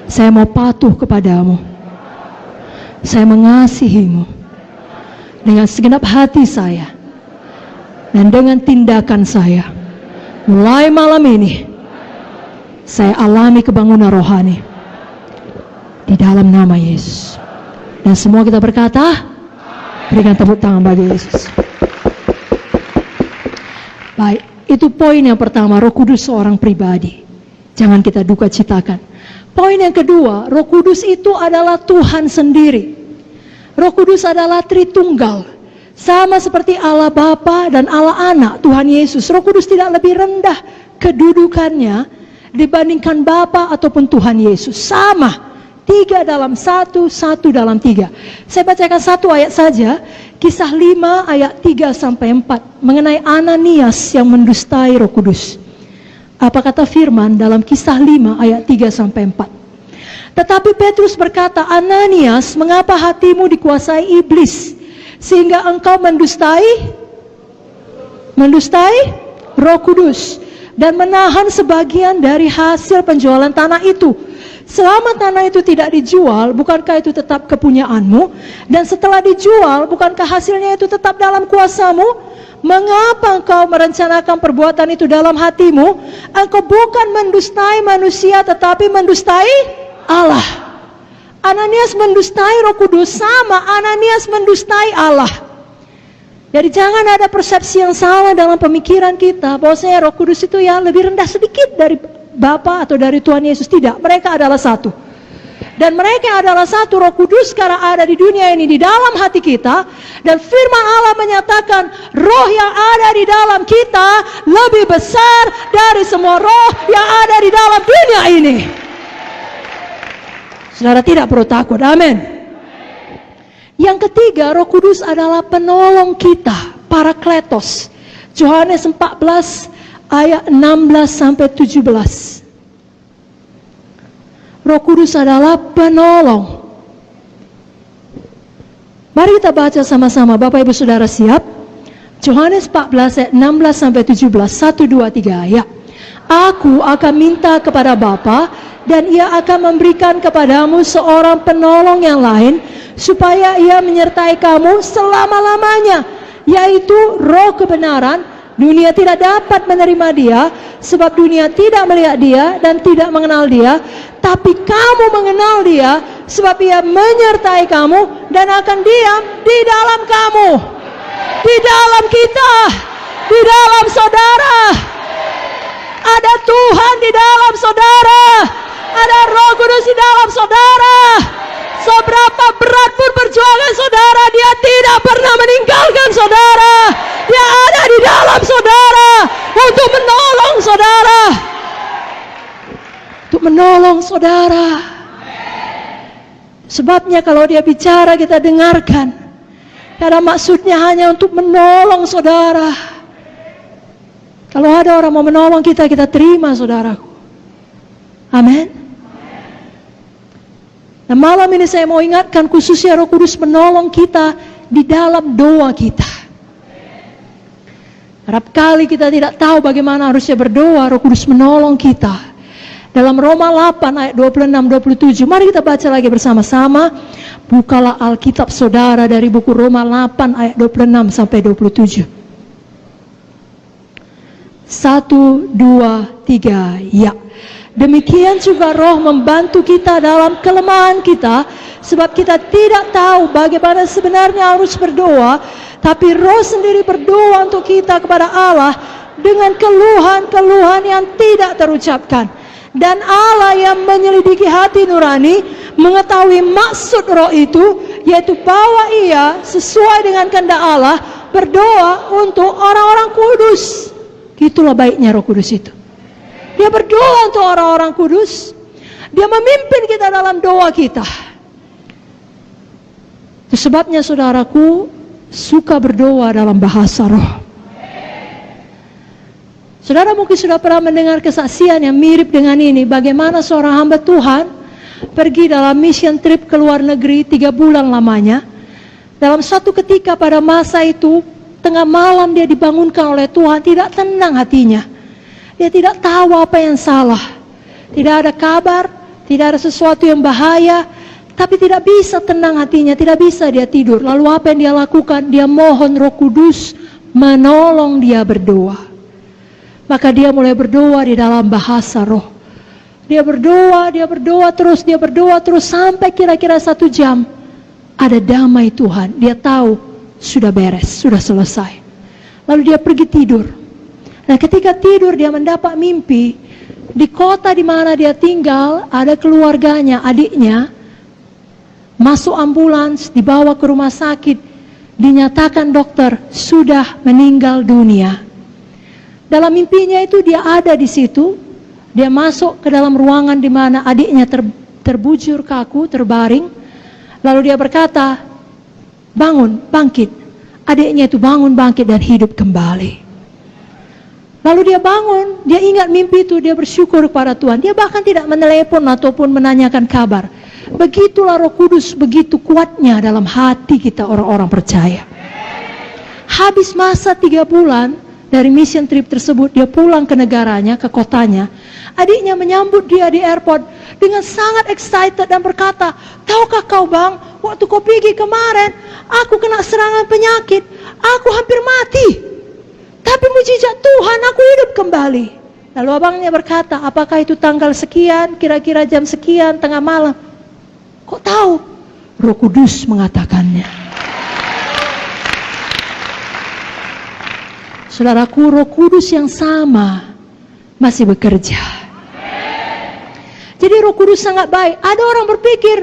Saya mau patuh kepadamu. Saya mengasihimu dengan segenap hati saya dan dengan tindakan saya. Mulai malam ini saya alami kebangunan rohani di dalam nama Yesus. Dan semua kita berkata, berikan tepuk tangan bagi Yesus. Baik, itu poin yang pertama, Roh Kudus seorang pribadi. Jangan kita duka citakan. Poin yang kedua, Roh Kudus itu adalah Tuhan sendiri. Roh Kudus adalah Tritunggal. Sama seperti Allah Bapa dan Allah Anak, Tuhan Yesus. Roh Kudus tidak lebih rendah kedudukannya dibandingkan Bapa ataupun Tuhan Yesus. Sama. 3 dalam 1, 1 dalam 3. Saya bacakan satu ayat saja. Kisah 5 ayat 3 sampai 4. Mengenai Ananias yang mendustai Roh Kudus. Apa kata firman dalam Kisah 5 ayat 3 sampai 4. Tetapi Petrus berkata, Ananias, mengapa hatimu dikuasai iblis sehingga engkau mendustai Roh Kudus dan menahan sebagian dari hasil penjualan tanah itu? Selama tanah itu tidak dijual, bukankah itu tetap kepunyaanmu? Dan setelah dijual, bukankah hasilnya itu tetap dalam kuasamu? Mengapa engkau merencanakan perbuatan itu dalam hatimu? Engkau bukan mendustai manusia, tetapi mendustai Allah. Ananias mendustai Roh Kudus, sama Ananias mendustai Allah. Jadi jangan ada persepsi yang salah dalam pemikiran kita, bahwasanya Roh Kudus itu ya lebih rendah sedikit dari Bapa atau dari Tuhan Yesus. Tidak, mereka adalah satu. Dan mereka adalah satu. Roh Kudus sekarang ada di dunia ini, di dalam hati kita. Dan firman Allah menyatakan, roh yang ada di dalam kita lebih besar dari semua roh yang ada di dalam dunia ini. Saudara tidak perlu takut, amin. Yang ketiga, Roh Kudus adalah penolong kita, Parakletos. Yohanes 14 ayat 16 sampai 17. Roh Kudus adalah penolong. Mari kita baca sama-sama, Bapak Ibu Saudara siap? Yohanes 14 ayat 16 sampai 17. 1, 2, 3 ayat. Aku akan minta kepada Bapa, dan Ia akan memberikan kepadamu seorang penolong yang lain, supaya Ia menyertai kamu selama-lamanya, yaitu Roh kebenaran. Dunia tidak dapat menerima Dia, sebab dunia tidak melihat Dia dan tidak mengenal Dia. Tapi kamu mengenal Dia, sebab Ia menyertai kamu dan akan diam di dalam kamu, di dalam kita, di dalam saudara. Ada Tuhan di dalam saudara. Ada Roh Kudus di dalam saudara. Seberapa berat pun perjuangan saudara, Dia tidak pernah meninggalkan saudara. Dia ada di dalam saudara untuk menolong saudara. Untuk menolong saudara. Sebabnya kalau Dia bicara kita dengarkan. Karena maksudnya hanya untuk menolong saudara. Kalau ada orang mau menolong kita, kita terima saudaraku. Amin. Nah, malam ini saya mau ingatkan khususnya Roh Kudus menolong kita di dalam doa kita. Kerap kali kita tidak tahu bagaimana harusnya berdoa, Roh Kudus menolong kita. Dalam Roma 8 ayat 26-27, mari kita baca lagi bersama-sama. Bukalah Alkitab saudara dari buku Roma 8 ayat 26 sampai 27. 1, 2, 3, ya. Demikian juga Roh membantu kita dalam kelemahan kita, sebab kita tidak tahu bagaimana sebenarnya harus berdoa, tapi Roh sendiri berdoa untuk kita kepada Allah dengan keluhan-keluhan yang tidak terucapkan. Dan Allah yang menyelidiki hati nurani mengetahui maksud Roh itu, yaitu bahwa ia sesuai dengan kehendak Allah berdoa untuk orang-orang kudus. Itulah baiknya Roh Kudus itu. Dia berdoa untuk orang-orang kudus. Dia memimpin kita dalam doa kita. Itu sebabnya saudaraku suka berdoa dalam bahasa roh. Saudara mungkin sudah pernah mendengar kesaksian yang mirip dengan ini. Bagaimana seorang hamba Tuhan pergi dalam mission trip ke luar negeri 3 bulan lamanya. Dalam suatu ketika pada masa itu, tengah malam dia dibangunkan oleh Tuhan, tidak tenang hatinya. Dia tidak tahu apa yang salah. Tidak ada kabar, tidak ada sesuatu yang bahaya, tapi tidak bisa tenang hatinya, tidak bisa dia tidur. Lalu apa yang dia lakukan? Dia mohon Roh Kudus menolong dia berdoa. Maka dia mulai berdoa di dalam bahasa roh. Dia berdoa terus sampai kira-kira 1 jam. Ada damai Tuhan, dia tahu sudah beres, sudah selesai. Lalu dia pergi tidur. Nah, ketika tidur dia mendapat mimpi di kota di mana dia tinggal ada keluarganya, adiknya masuk ambulans, dibawa ke rumah sakit, dinyatakan dokter sudah meninggal dunia. Dalam mimpinya itu dia ada di situ, dia masuk ke dalam ruangan di mana adiknya terbujur kaku, terbaring. Lalu dia berkata, bangun, bangkit. Adiknya itu bangun, bangkit dan hidup kembali. Lalu dia bangun, dia ingat mimpi itu, dia bersyukur kepada Tuhan. Dia bahkan tidak menelepon ataupun menanyakan kabar. Begitulah Roh Kudus, begitu kuatnya dalam hati kita orang-orang percaya. Habis masa 3 bulan dari mission trip tersebut, dia pulang ke negaranya, ke kotanya. Adiknya menyambut dia di airport dengan sangat excited dan berkata, tahukah kau bang, waktu kau pergi kemarin, aku kena serangan penyakit, aku hampir mati. Tapi mujizat Tuhan, aku hidup kembali. Lalu abangnya berkata, apakah itu tanggal sekian, kira-kira jam sekian, tengah malam? Kok tahu? Roh Kudus mengatakannya. Saudaraku, Roh Kudus yang sama masih bekerja. Jadi Roh Kudus sangat baik. Ada orang berpikir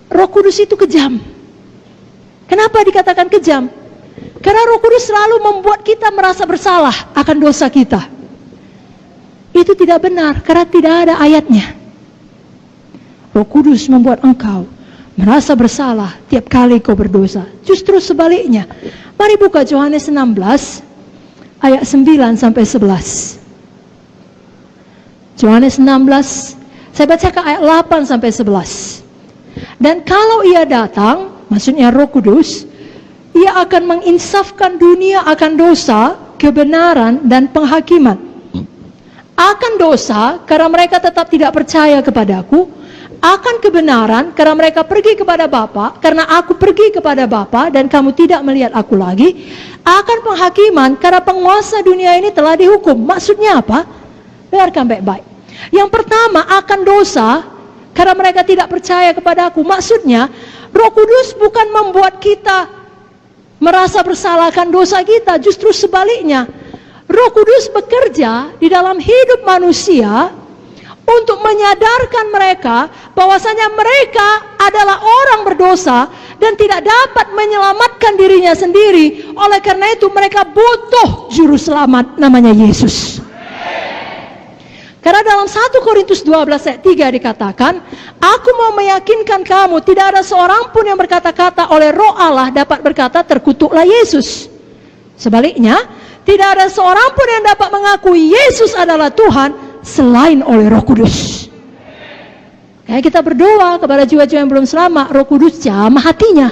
Roh Kudus itu kejam. Kenapa dikatakan kejam? Karena Roh Kudus selalu membuat kita merasa bersalah akan dosa kita. Itu tidak benar, karena tidak ada ayatnya. Roh Kudus membuat engkau merasa bersalah tiap kali kau berdosa. Justru sebaliknya. Mari buka Yohanes 16 ayat 9 sampai 11. Yohanes 16, saya bacakan ayat 8 sampai 11. Dan kalau ia datang, maksudnya Roh Kudus, ia akan menginsafkan dunia akan dosa, kebenaran, dan penghakiman. Akan dosa, karena mereka tetap tidak percaya kepadaku. Akan kebenaran, karena mereka pergi kepada Bapa, karena aku pergi kepada Bapa, dan kamu tidak melihat aku lagi. Akan penghakiman, karena penguasa dunia ini telah dihukum. Maksudnya apa? Dengarkan baik-baik. Yang pertama, akan dosa, karena mereka tidak percaya kepadaku. Maksudnya, Roh Kudus bukan membuat kita merasa bersalah akan dosa kita, justru sebaliknya. Roh Kudus bekerja di dalam hidup manusia untuk menyadarkan mereka bahwasanya mereka adalah orang berdosa dan tidak dapat menyelamatkan dirinya sendiri. Oleh karena itu mereka butuh juru selamat, namanya Yesus. Karena dalam 1 Korintus 12 ayat 3 dikatakan, aku mau meyakinkan kamu, tidak ada seorang pun yang berkata-kata oleh Roh Allah dapat berkata terkutuklah Yesus. Sebaliknya, tidak ada seorang pun yang dapat mengakui Yesus adalah Tuhan selain oleh Roh Kudus. Kayak kita berdoa kepada jiwa-jiwa yang belum selamat, Roh Kudus jamah hatinya.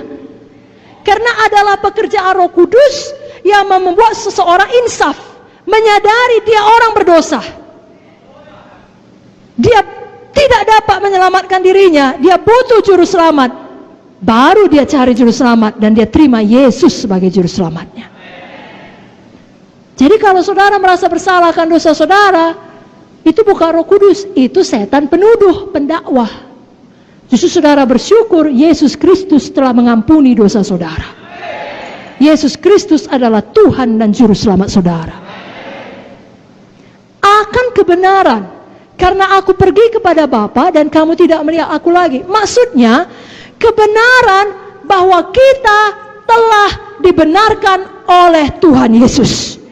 Karena adalah pekerjaan Roh Kudus yang membuat seseorang insaf, menyadari dia orang berdosa. dia tidak dapat menyelamatkan dirinya, dia butuh juru selamat. Baru dia cari juru selamat dan dia terima Yesus sebagai juru selamatnya. Jadi kalau saudara merasa bersalah akan dosa saudara, itu bukan Roh Kudus, itu setan penuduh, pendakwah. Justru saudara bersyukur Yesus Kristus telah mengampuni dosa saudara. Yesus Kristus adalah Tuhan dan juru selamat saudara. Akan kebenaran, karena aku pergi kepada Bapa dan kamu tidak melihat aku lagi. Maksudnya kebenaran bahwa kita telah dibenarkan oleh Tuhan Yesus.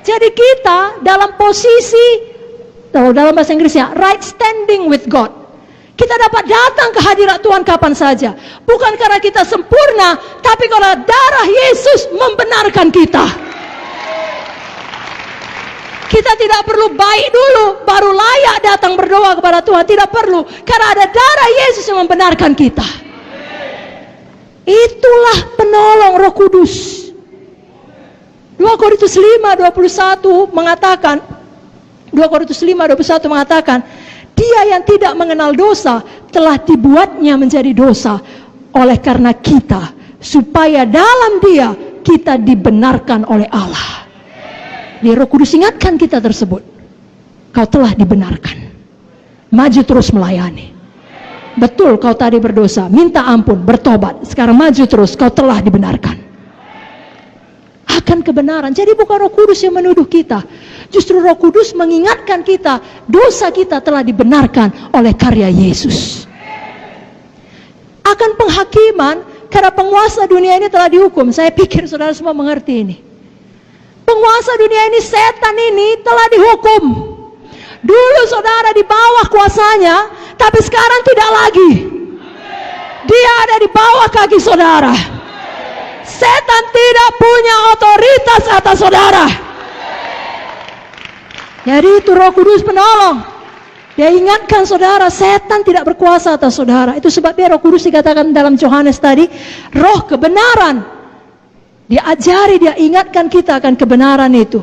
Jadi kita dalam posisi, dalam bahasa Inggrisnya, right standing with God. Kita dapat datang ke hadirat Tuhan kapan saja. Bukan karena kita sempurna, tapi karena darah Yesus membenarkan kita. Kita tidak perlu baik dulu, baru layak datang berdoa kepada Tuhan. Tidak perlu, karena ada darah Yesus yang membenarkan kita. Itulah penolong Roh Kudus. 2 Korintus 5:21 mengatakan, 2 Korintus 5:21 mengatakan, dia yang tidak mengenal dosa telah dibuatnya menjadi dosa oleh karena kita, supaya dalam dia kita dibenarkan oleh Allah. Di Roh Kudus ingatkan kita tersebut, kau telah dibenarkan. Maju terus melayani. Betul kau tadi berdosa, minta ampun, bertobat. Sekarang maju terus, kau telah dibenarkan. Akan kebenaran. Jadi bukan Roh Kudus yang menuduh kita. Justru Roh Kudus mengingatkan kita, dosa kita telah dibenarkan oleh karya Yesus. Akan penghakiman, karena penguasa dunia ini telah dihukum. Saya pikir saudara semua mengerti ini. Penguasa dunia ini, setan ini telah dihukum. Dulu saudara di bawah kuasanya, tapi sekarang tidak lagi. Dia ada di bawah kaki saudara. Setan tidak punya otoritas atas saudara. Jadi itu Roh Kudus penolong. Dia ingatkan saudara, setan tidak berkuasa atas saudara. Itu sebabnya Roh Kudus dikatakan dalam Yohanes tadi, roh kebenaran. Dia ajari, dia ingatkan kita akan kebenaran itu.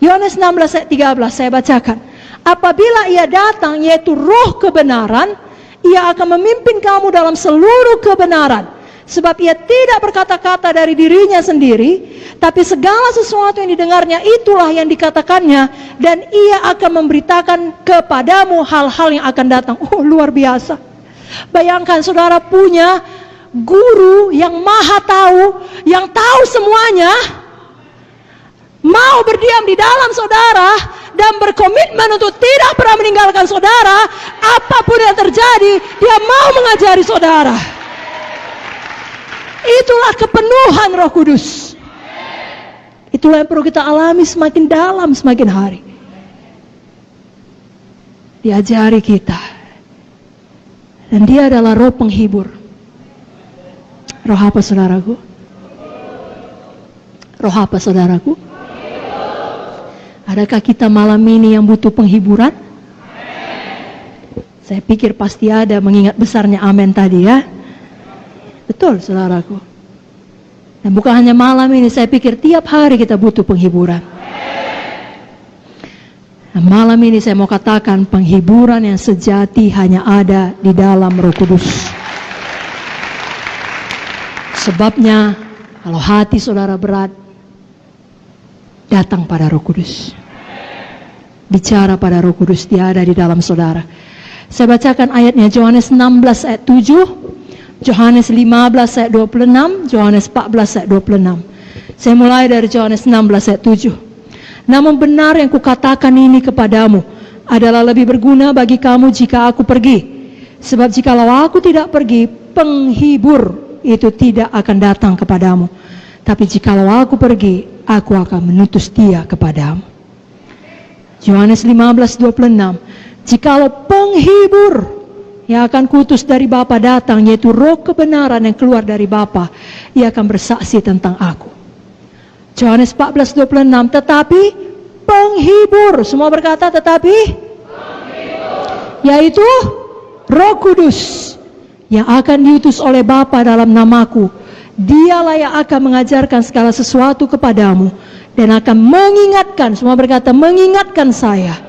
Yohanes 16 ayat 13 saya bacakan. Apabila ia datang, yaitu roh kebenaran, ia akan memimpin kamu dalam seluruh kebenaran. Sebab ia tidak berkata-kata dari dirinya sendiri, tapi segala sesuatu yang didengarnya itulah yang dikatakannya, dan ia akan memberitakan kepadamu hal-hal yang akan datang. Oh, luar biasa. Bayangkan saudara punya guru yang maha tahu, yang tahu semuanya, mau berdiam di dalam saudara dan berkomitmen untuk tidak pernah meninggalkan saudara. Apapun yang terjadi, dia mau mengajari saudara. Itulah kepenuhan Roh Kudus. Itulah yang perlu kita alami semakin dalam, semakin hari. Diajari kita. Dan dia adalah roh penghibur. Roh apa saudaraku? Roh apa saudaraku? Adakah kita malam ini yang butuh penghiburan? Saya pikir pasti ada, mengingat besarnya amin tadi ya. Betul saudaraku. Dan bukan hanya malam ini, saya pikir tiap hari kita butuh penghiburan. Nah, malam ini saya mau katakan penghiburan yang sejati hanya ada di dalam Roh Kudus. Sebabnya kalau hati saudara berat, datang pada Roh Kudus. Bicara pada Roh Kudus, dia ada di dalam saudara. Saya bacakan ayatnya, Yohanes 16 ayat 7. Yohanes 15 ayat 26, Yohanes 14 ayat 26. Saya mulai dari Yohanes 16 ayat 7. Namun benar yang kukatakan ini kepadamu adalah lebih berguna bagi kamu jika aku pergi. Sebab jikalau aku tidak pergi, penghibur itu tidak akan datang kepadamu. Tapi jikalau aku pergi, aku akan mengutus dia kepadamu. Yohanes 15:26. Jikalau penghibur yang akan kutus dari Bapa datang, yaitu roh kebenaran yang keluar dari Bapa, ia akan bersaksi tentang aku. Yohanes 14:26. Tetapi penghibur, semua berkata tetapi penghibur, yaitu Roh Kudus yang akan diutus oleh Bapa dalam namaku, dialah yang akan mengajarkan segala sesuatu kepadamu dan akan mengingatkan, semua berkata mengingatkan saya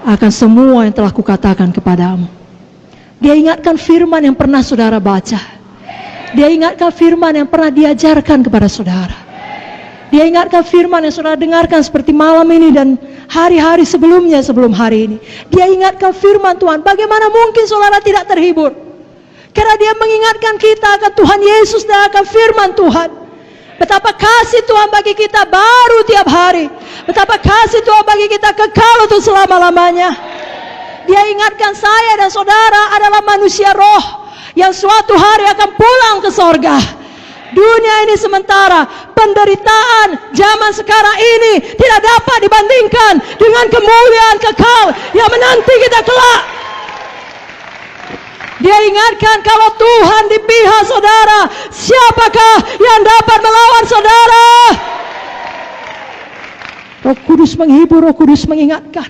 akan semua yang telah kukatakan kepadamu. Dia ingatkan firman yang pernah saudara baca. Dia ingatkan firman yang pernah diajarkan kepada saudara. Dia ingatkan firman yang saudara dengarkan seperti malam ini dan hari-hari sebelumnya sebelum hari ini. Dia ingatkan firman Tuhan. Bagaimana mungkin saudara tidak terhibur? Karena dia mengingatkan kita akan Tuhan Yesus dan akan firman Tuhan. Betapa kasih Tuhan bagi kita baru tiap hari. Betapa kasih Tuhan bagi kita kekal untuk selama-lamanya. Dia ingatkan saya dan saudara adalah manusia roh yang suatu hari akan pulang ke sorga. Dunia ini sementara, penderitaan zaman sekarang ini tidak dapat dibandingkan dengan kemuliaan kekal yang menanti kita kelak. Dia ingatkan kalau Tuhan di pihak saudara, siapakah yang dapat melawan saudara? Roh Kudus menghibur, Roh Kudus mengingatkan.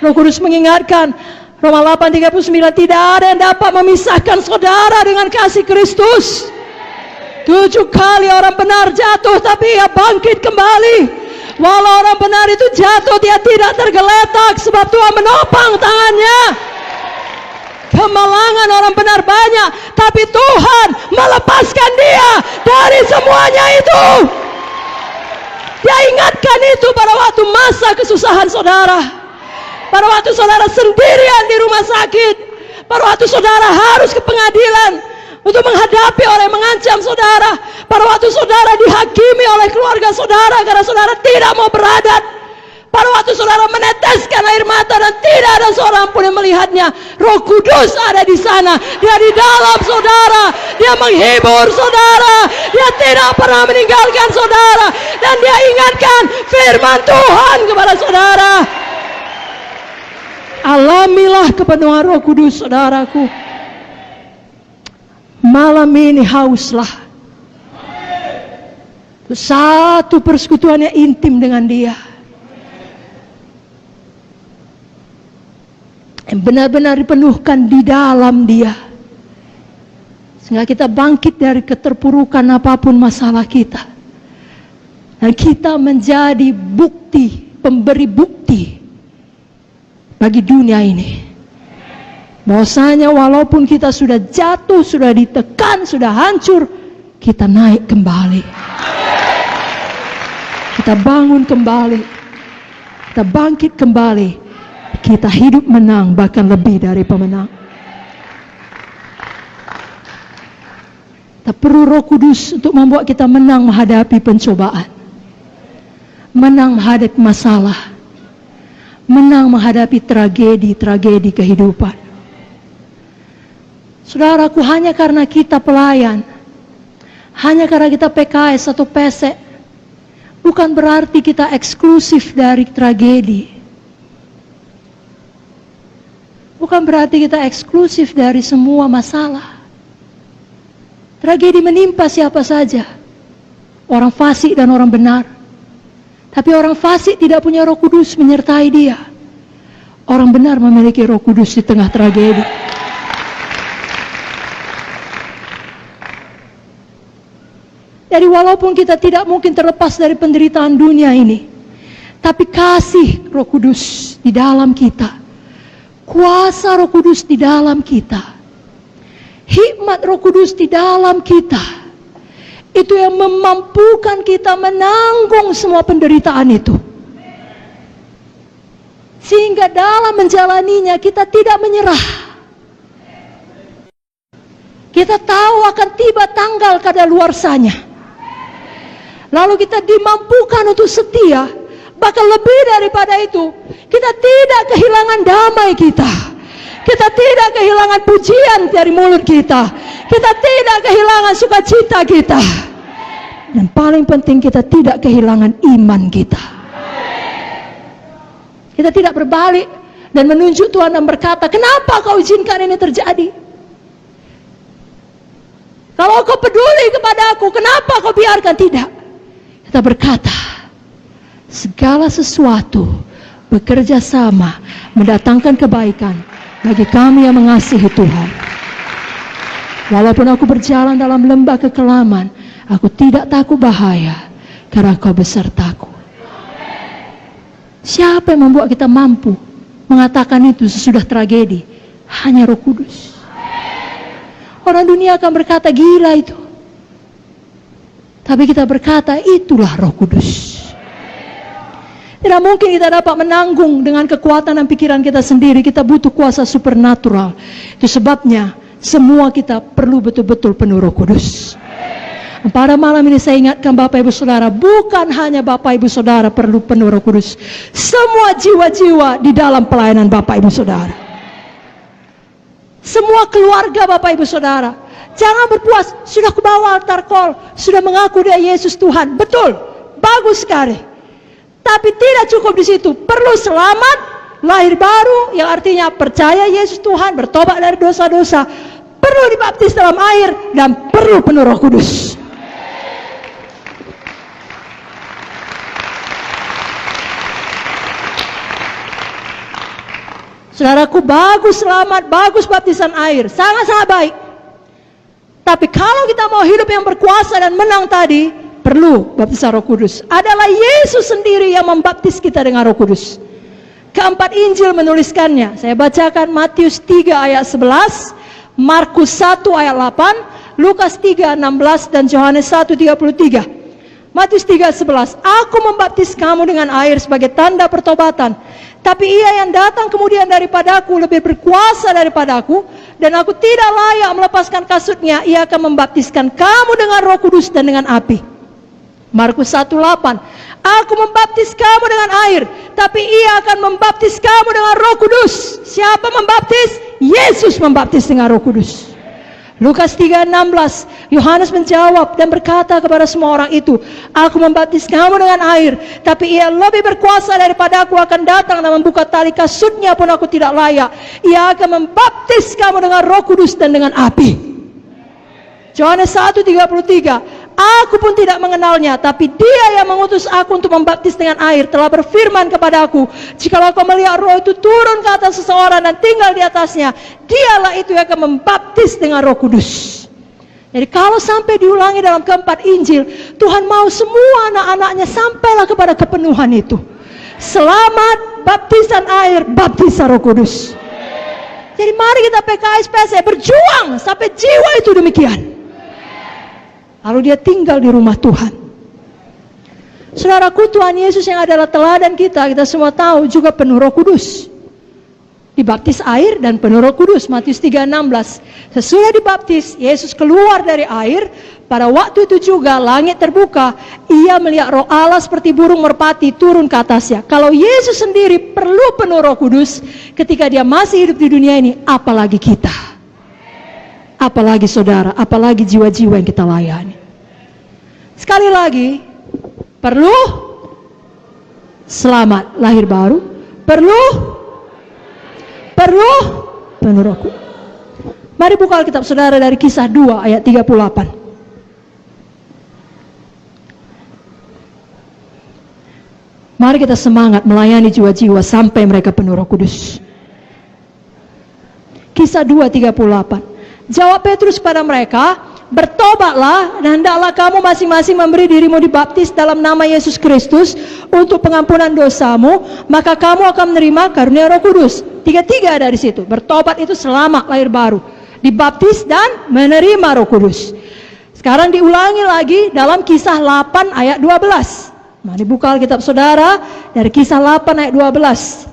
Roh Kudus mengingatkan, Roma 8:39, tidak ada yang dapat memisahkan saudara dengan kasih Kristus. 7 kali orang benar jatuh, tapi ia bangkit kembali. Walau orang benar itu jatuh, dia tidak tergeletak, sebab Tuhan menopang tangannya. Kemalangan orang benar banyak, tapi Tuhan melepaskan dia dari semuanya itu. Dia ingatkan itu pada waktu masa kesusahan saudara, pada waktu saudara sendirian di rumah sakit, pada waktu saudara harus ke pengadilan untuk menghadapi orang yang mengancam saudara, pada waktu saudara dihakimi oleh keluarga saudara karena saudara tidak mau beradat, pada waktu saudara meneteskan air mata dan tidak ada seorang pun yang melihatnya. Roh Kudus ada di sana. Dia di dalam saudara. Dia menghibur saudara. Dia tidak pernah meninggalkan saudara. Dan dia ingatkan firman Tuhan kepada saudara. Alamilah kepenuhan Roh Kudus, saudaraku. Malam ini hauslah. Satu persekutuan yang intim dengan dia. Yang benar-benar dipenuhkan di dalam dia. Sehingga kita bangkit dari keterpurukan apapun masalah kita. Dan kita menjadi bukti, pemberi bukti bagi dunia ini. Bahwasanya walaupun kita sudah jatuh, sudah ditekan, sudah hancur, kita naik kembali. Kita bangun kembali. Kita bangkit kembali. Kita hidup menang, bahkan lebih dari pemenang. Kita perlu Roh Kudus untuk membuat kita menang menghadapi pencobaan, menang menghadapi masalah, menang menghadapi tragedi-tragedi kehidupan. Saudaraku, hanya karena kita pelayan, hanya karena kita PKS atau PSE, bukan berarti kita eksklusif dari tragedi. Bukan berarti kita eksklusif dari semua masalah. Tragedi menimpa siapa saja. Orang fasik dan orang benar. Tapi orang fasik tidak punya Roh Kudus menyertai dia. Orang benar memiliki Roh Kudus di tengah tragedi. Jadi walaupun kita tidak mungkin terlepas dari penderitaan dunia ini, tapi kasih Roh Kudus di dalam kita, kuasa Roh Kudus di dalam kita, hikmat Roh Kudus di dalam kita, itu yang memampukan kita menanggung semua penderitaan itu. Sehingga dalam menjalaninya kita tidak menyerah. Kita tahu akan tiba tanggal kadaluarsanya. Lalu kita dimampukan untuk setia. Bahkan lebih daripada itu, kita tidak kehilangan damai kita. Kita tidak kehilangan pujian dari mulut kita. Kita tidak kehilangan sukacita kita. Dan paling penting, kita tidak kehilangan iman kita. Kita tidak berbalik dan menunjuk Tuhan dan berkata, kenapa kau izinkan ini terjadi? Kalau kau peduli kepada aku, kenapa kau biarkan? Tidak. Kita berkata, segala sesuatu bekerja sama mendatangkan kebaikan bagi kami yang mengasihi Tuhan. Walaupun aku berjalan dalam lembah kekelaman, aku tidak takut bahaya, karena Kau besertaku. Siapa yang membuat kita mampu mengatakan itu sesudah tragedi. Hanya Roh Kudus. Orang dunia akan berkata gila itu. Tapi kita berkata itulah Roh Kudus. Tidak mungkin kita dapat menanggung dengan kekuatan dan pikiran kita sendiri. Kita butuh kuasa supernatural. Itu sebabnya semua kita perlu betul-betul penuh Roh Kudus. Pada malam ini saya ingatkan Bapak Ibu Saudara, bukan hanya Bapak Ibu Saudara perlu penuh Roh Kudus. Semua jiwa-jiwa di dalam pelayanan Bapak Ibu Saudara. Semua keluarga Bapak Ibu Saudara. Jangan berpuas, sudah kubawa altar call, sudah mengaku dia Yesus Tuhan. Betul, bagus sekali. Tapi tidak cukup di situ, perlu selamat, lahir baru, yang artinya percaya Yesus Tuhan, bertobat dari dosa-dosa, perlu dibaptis dalam air, dan perlu penuh Roh Kudus. Saudaraku, bagus selamat, bagus baptisan air, sangat-sangat baik. Tapi kalau kita mau hidup yang berkuasa dan menang tadi, perlu baptisan Roh Kudus. Adalah Yesus sendiri yang membaptis kita dengan Roh Kudus. Keempat Injil menuliskannya. Saya bacakan Matius 3 ayat 11, Markus 1 ayat 8, Lukas 3 16 dan Yohanes 1 33. Matius 3 11, aku membaptis kamu dengan air sebagai tanda pertobatan. Tapi ia yang datang kemudian daripadaku lebih berkuasa daripadaku, dan aku tidak layak melepaskan kasutnya. Ia akan membaptiskan kamu dengan Roh Kudus dan dengan api. Markus 1:8, aku membaptis kamu dengan air, tapi ia akan membaptis kamu dengan Roh Kudus. Siapa membaptis? Yesus membaptis dengan Roh Kudus. Lukas 3:16, Yohanes menjawab dan berkata kepada semua orang itu, aku membaptis kamu dengan air, tapi ia lebih berkuasa daripada aku akan datang dan membuka tali kasutnya pun aku tidak layak. Ia akan membaptis kamu dengan Roh Kudus dan dengan api. Yohanes 1:33, aku pun tidak mengenalnya, tapi dia yang mengutus aku untuk membaptis dengan air telah berfirman kepada aku, jikalau kau melihat Roh itu turun ke atas seseorang dan tinggal di atasnya, dialah itu yang akan membaptis dengan Roh Kudus. Jadi kalau sampai diulangi dalam keempat Injil, Tuhan mau semua anak-anaknya sampailah kepada kepenuhan itu. Selamat, baptisan air, baptisan Roh Kudus. Jadi mari kita PKS PSE berjuang sampai jiwa itu demikian. Lalu dia tinggal di rumah Tuhan. Saudaraku, Tuhan Yesus yang adalah teladan kita semua tahu juga penuh Roh Kudus. Dibaptis air dan penuh Roh Kudus. Matius 3:16. Sesudah dibaptis, Yesus keluar dari air. Pada waktu itu juga langit terbuka. Ia melihat Roh Allah seperti burung merpati turun ke atasnya. Kalau Yesus sendiri perlu penuh Roh Kudus ketika dia masih hidup di dunia ini, apalagi kita. Apalagi saudara, apalagi jiwa-jiwa yang kita layani. Sekali lagi, perlu selamat, lahir baru, perlu penuh Roh Kudus. Mari buka Alkitab saudara dari Kisah 2 ayat 38. Mari kita semangat melayani jiwa-jiwa sampai mereka penuh Roh Kudus. Kisah 2:38. Jawab Petrus pada mereka, bertobatlah dan hendaklah kamu masing-masing memberi dirimu dibaptis dalam nama Yesus Kristus untuk pengampunan dosamu, maka kamu akan menerima karunia Roh Kudus. Tiga-tiga ada di situ. Bertobat itu selamat, lahir baru. Dibaptis dan menerima Roh Kudus. Sekarang diulangi lagi dalam Kisah 8 ayat 12. Mari buka Alkitab saudara dari Kisah 8 ayat 12.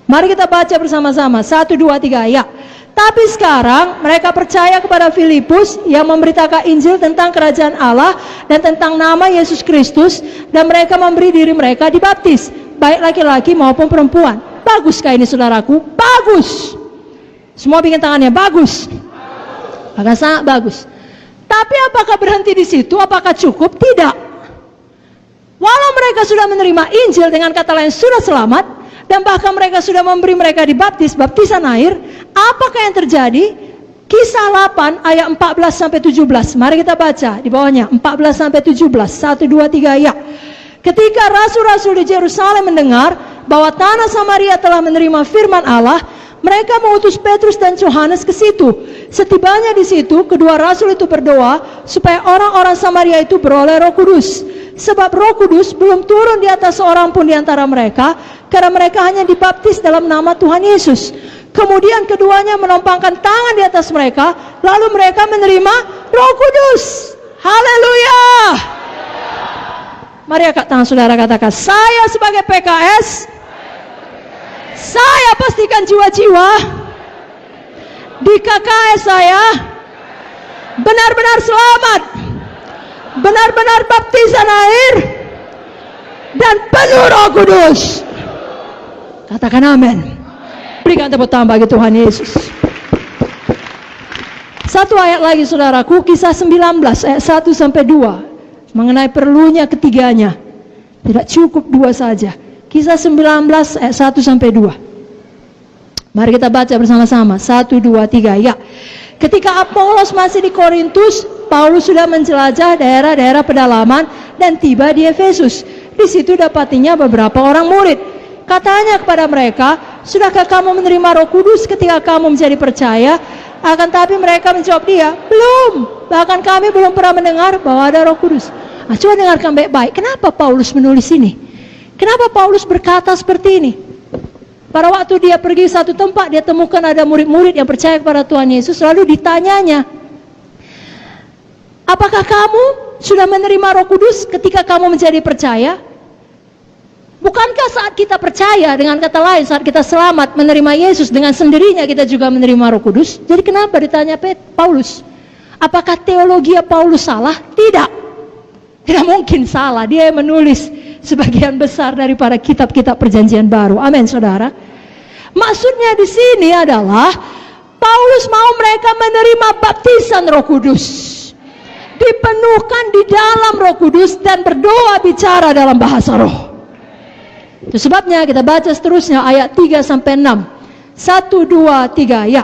Mari kita baca bersama-sama. 1, 2, 3 ya. Tapi sekarang mereka percaya kepada Filipus yang memberitakan Injil tentang kerajaan Allah dan tentang nama Yesus Kristus, dan mereka memberi diri mereka dibaptis, baik laki-laki maupun perempuan. Baguskah ini saudaraku? Bagus. Semua bikin tangannya bagus. Agak sangat bagus. Tapi apakah berhenti di situ? Apakah cukup? Tidak. Walau mereka sudah menerima Injil, dengan kata lain sudah selamat, dan bahkan mereka sudah memberi mereka dibaptis, baptisan air, apakah yang terjadi? Kisah 8 ayat 14-17. Mari kita baca di bawahnya 14-17. 1, 2, 3 ya. Ketika rasul-rasul di Yerusalem mendengar bahwa tanah Samaria telah menerima firman Allah, mereka mengutus Petrus dan Yohanes ke situ. Setibanya di situ, kedua rasul itu berdoa supaya orang-orang Samaria itu beroleh Roh Kudus. Sebab Roh Kudus belum turun di atas seorang pun di antara mereka, karena mereka hanya dibaptis dalam nama Tuhan Yesus. Kemudian keduanya menompangkan tangan di atas mereka, lalu mereka menerima Roh Kudus. Haleluya. Mari angkat tangan saudara, katakan, saya sebagai PKS, saya pastikan jiwa-jiwa di KKS saya benar-benar selamat, benar-benar baptisan air dan penuh Roh Kudus. Katakan amin. Berikan tepuk tangan bagi Tuhan Yesus. Satu ayat lagi saudaraku, Kisah 19 ayat 1 sampai 2, mengenai perlunya ketiganya. Tidak cukup 2 saja. Kisah 19 ayat 1 sampai 2. Mari kita baca bersama-sama. 1, 2, 3, ya. Ketika Apolos masih di Korintus, Paulus sudah menjelajah daerah-daerah pedalaman dan tiba di Efesus. Di situ dapatinya beberapa orang murid. Katanya kepada mereka, sudahkah kamu menerima Roh Kudus ketika kamu menjadi percaya? Akan tapi mereka menjawab dia, belum. Bahkan kami belum pernah mendengar bahwa ada Roh Kudus. Nah, coba dengarkan baik-baik. Kenapa Paulus menulis ini? Kenapa Paulus berkata seperti ini? Pada waktu dia pergi satu tempat, dia temukan ada murid-murid yang percaya kepada Tuhan Yesus. Lalu ditanyanya, apakah kamu sudah menerima Roh Kudus ketika kamu menjadi percaya? Bukankah saat kita percaya, dengan kata lain, saat kita selamat menerima Yesus, dengan sendirinya kita juga menerima Roh Kudus? Jadi kenapa ditanya Paulus? Apakah teologi Paulus salah? Tidak. Tidak mungkin salah. Dia yang menulis sebagian besar daripada kitab-kitab perjanjian baru. Amin, saudara. Maksudnya di sini adalah Paulus mau mereka menerima baptisan Roh Kudus, dipenuhkan di dalam Roh Kudus dan berdoa bicara dalam bahasa roh. Itu sebabnya kita baca seterusnya ayat 3 sampai 6. 1, 2, 3, ya.